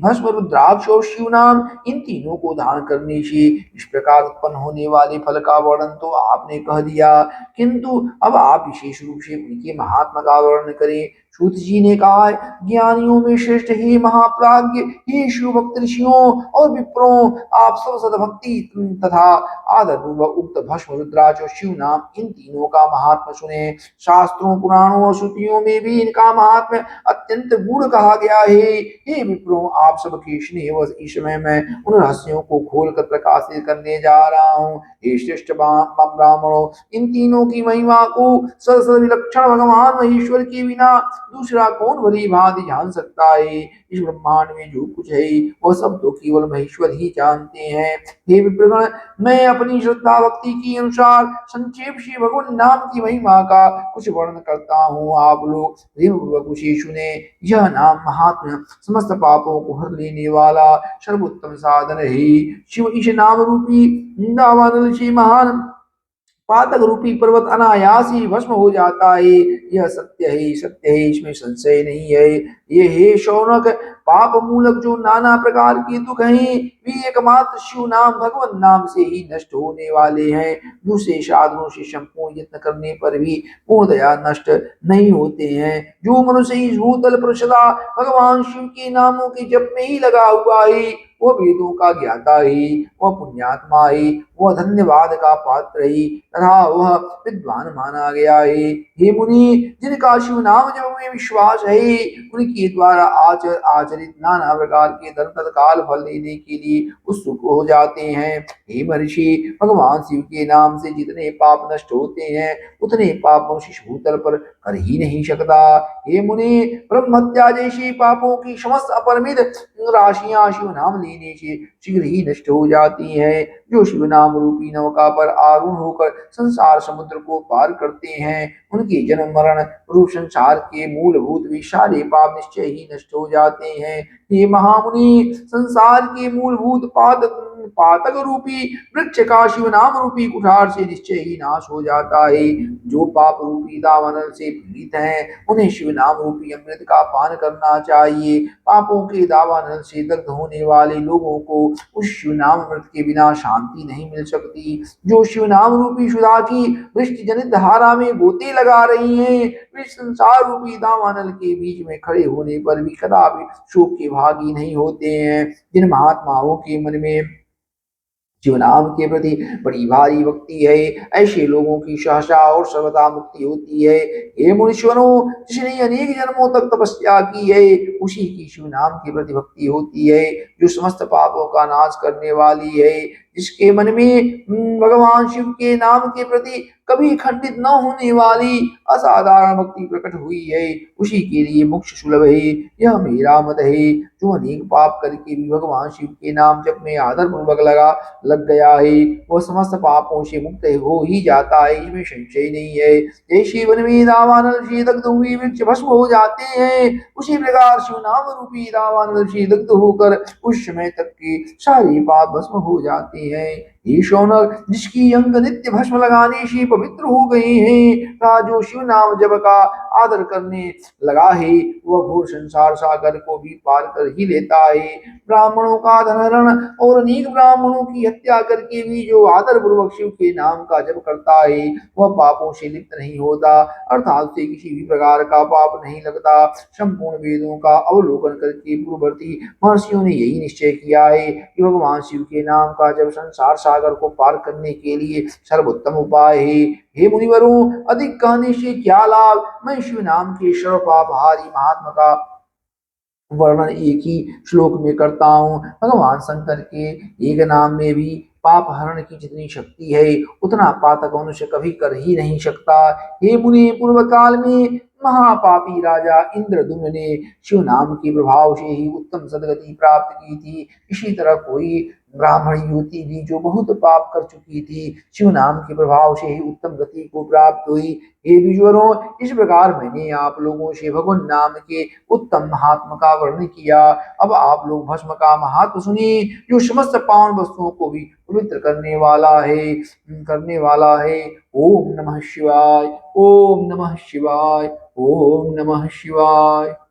भस्म रुद्राक्ष और शिव नाम इन तीनों को धारण करने से इस प्रकार उत्पन्न होने वाले फल का वर्णन तो आपने कह दिया, किंतु अब आप विशेष रूप से उनके महात्मा का वर्णन करें। सूत जी ने कहा, ज्ञानियों में श्रेष्ठ हे महाप्राज्ञ, हे शिव भक्त ऋषियों और विप्रों, आप सब सदभक्ति तथा आदर पूर्वक उक्त भस्म रुद्राक्ष और शिव नाम इन तीनों का महात्मा सुने। शास्त्रों पुराणों और श्रुतियों में भी इनका महात्मा अत्यंत गूढ़ कहा गया है। हे विप्रों, आप सबके स्नेहवश इस समय मैं उन रहस्यों को खोलकर प्रकाशित करने जा रहा हूँ। हे श्रेष्ठ ब्राह्मणों, इन तीनों की महिमा को सद विलक्षण भगवान महेश्वर के बिना दूसरा कौन भली भांति जान सकता है। इस ब्रह्मांड में जो कुछ है वह सब तो केवल महेश्वर ही जानते हैं। हे विप्रगण, मैं अपनी श्रद्धा भक्ति के अनुसार संक्षेप से भगवान नाम की महिमा का कुछ वर्णन करता हूँ। आप लोग प्रेमपूर्वक उसे सुने। यह नाम महात्मा समस्त पापों को हर लेने वाला सर्वोत्तम साधन है। शिव इस नाम रूपी दावानल से महान पातक रूपी पर्वत अनायास ही भस्म हो जाता है। यह सत्य है, सत्य है, इसमें संशय नहीं है। ये हे शौनक, पाप मूलक जो नाना प्रकार के दुख हैं वे एकमात्र शिव नाम भगवान नाम से ही नष्ट होने वाले हैं। दूसरे साधनों से संपूर्ण यत्न करने पर भी पूर्णतया नष्ट नहीं होते हैं। जो मनुष्य इस भूतल पर सदा भगवान शिव के नामों के जप में ही लगा हुआ है वह वेदों का ज्ञाता है, वह पुण्यात्मा है, वह धन्यवाद का पात्र है तथा वह विद्वान माना गया है। हे मुनि, जिनका शिव नाम जप में विश्वास है उनके द्वारा आचरित नाना प्रकार के धर्म तत्काल फल लेने के लिए उत्सुक हो जाते हैं। हे महर्षि, भगवान शिव के नाम से जितने पाप नष्ट होते हैं उतने पापों शिश भूतल पर कर ही नहीं सकता। हे मुनि, ब्रह्म हत्या जैसे पापों की समस्त अपरिमित राशियां शिव नाम लेने से शीघ्र ही नष्ट हो जाती हैं। जो शिव नाम रूपी नौका पर आरूढ़ होकर संसार समुद्र को पार करते हैं उनके जन्म मरण रूप संसार के मूलभूत भी सारे पाप निश्चय ही नष्ट हो जाते हैं। हे महामुनि, संसार के मूलभूत पातक रूपी वृक्ष का शिव नाम रूपी कुठार से निश्चय ही नाश हो जाता है। जो पाप रूपी दावानल से पीड़ित हैं उन्हें शिव नाम रूपी अमृत का पान करना चाहिए। पापों के दावानल से दग्ध होने वाले लोगों को उस शिव नाम अमृत के बिना शांति नहीं मिल सकती। जो शिव नाम रूपी सुधा की वृष्टि जनित धारा में गोते लगा रही हैं वे संसार रूपी दावानल के बीच में खड़े होने पर भी कदापि शोक के भागी नहीं होते हैं। जिन महात्माओं के मन में शिव नाम के प्रति बड़ी भारी भक्ति है ऐसे लोगों की सहसा और सर्वदा मुक्ति होती है। हे मुनीश्वरों, जिसने अनेक जन्मों तक तपस्या की है उसी की शिव नाम के प्रति भक्ति होती है जो समस्त पापों का नाश करने वाली है। जिसके मन में भगवान शिव के नाम के प्रति कभी खंडित न होने वाली असाधारण भक्ति प्रकट हुई है उसी के लिए मोक्ष सुलभ है। यह मेरा मत है। जो अनेक पाप करके भी भगवान शिव के नाम जप में आदर पूर्वक लग गया है वह समस्त पापों से मुक्त हो ही जाता है, इसमें संशय नहीं है। जैसे वन में दावानल से दग्ध हुए वृक्ष भस्म हो जाते हैं उसी प्रकार शिव नाम रूपी दावानल से दग्ध होकर उस समय तक के सारे पाप भस्म हो जाते हैं। हे शौनक, जिसकी अंग नित्य भस्म लगाने से पवित्र हो गए हैं तथा जो शिव नाम जप का आदर करने लगा है वह घोर संसार सागर को भी पार कर ही लेता है। ब्राह्मणों का धनहरण और अनेक ब्राह्मणों की हत्या करके भी जो आदर पूर्वक शिव के नाम का जप करता है वह पापों से लिप्त नहीं होता अर्थात उसे किसी भी प्रकार का पाप नहीं लगता। संपूर्ण वेदों का अवलोकन करके पूर्ववर्ती महर्षियों ने यही निश्चय किया है कि भगवान शिव के नाम का जब संसार सागर को पार करने के लिए सर्वोत्तम उपाय है। हे मुनिवरों, अधिक कहने से क्या लाभ। मैं शिव नाम के सर्वपापहारी महात्मा का वर्णन एक ही श्लोक में करता हूँ। भगवान शंकर के एक नाम में भी पाप हरण की जितनी शक्ति है उतना पातक मनुष्य कभी कर ही नहीं सकता। हे मुनि, पूर्व काल में महापापी राजा इंद्रदुम्न ने शिव नाम के प्रभाव से ही उत्तम सदगति प्राप्त की थी। इसी तरह कोई ब्राह्मण युवती भी जो बहुत पाप कर चुकी थी, शिव नाम के प्रभाव से ही उत्तम गति को प्राप्त हुई। हे विश्वरों, इस प्रकार मैंने आप लोगों से भगवान नाम के उत्तम महात्मा का वर्णन किया। अब आप लोग भस्म का महात्मा सुनिए, जो समस्त पावन वस्तुओं को भी पवित्र करने वाला है। ओम नमः शिवाय, ओम नमः शिवाय, ओम नमः शिवाय।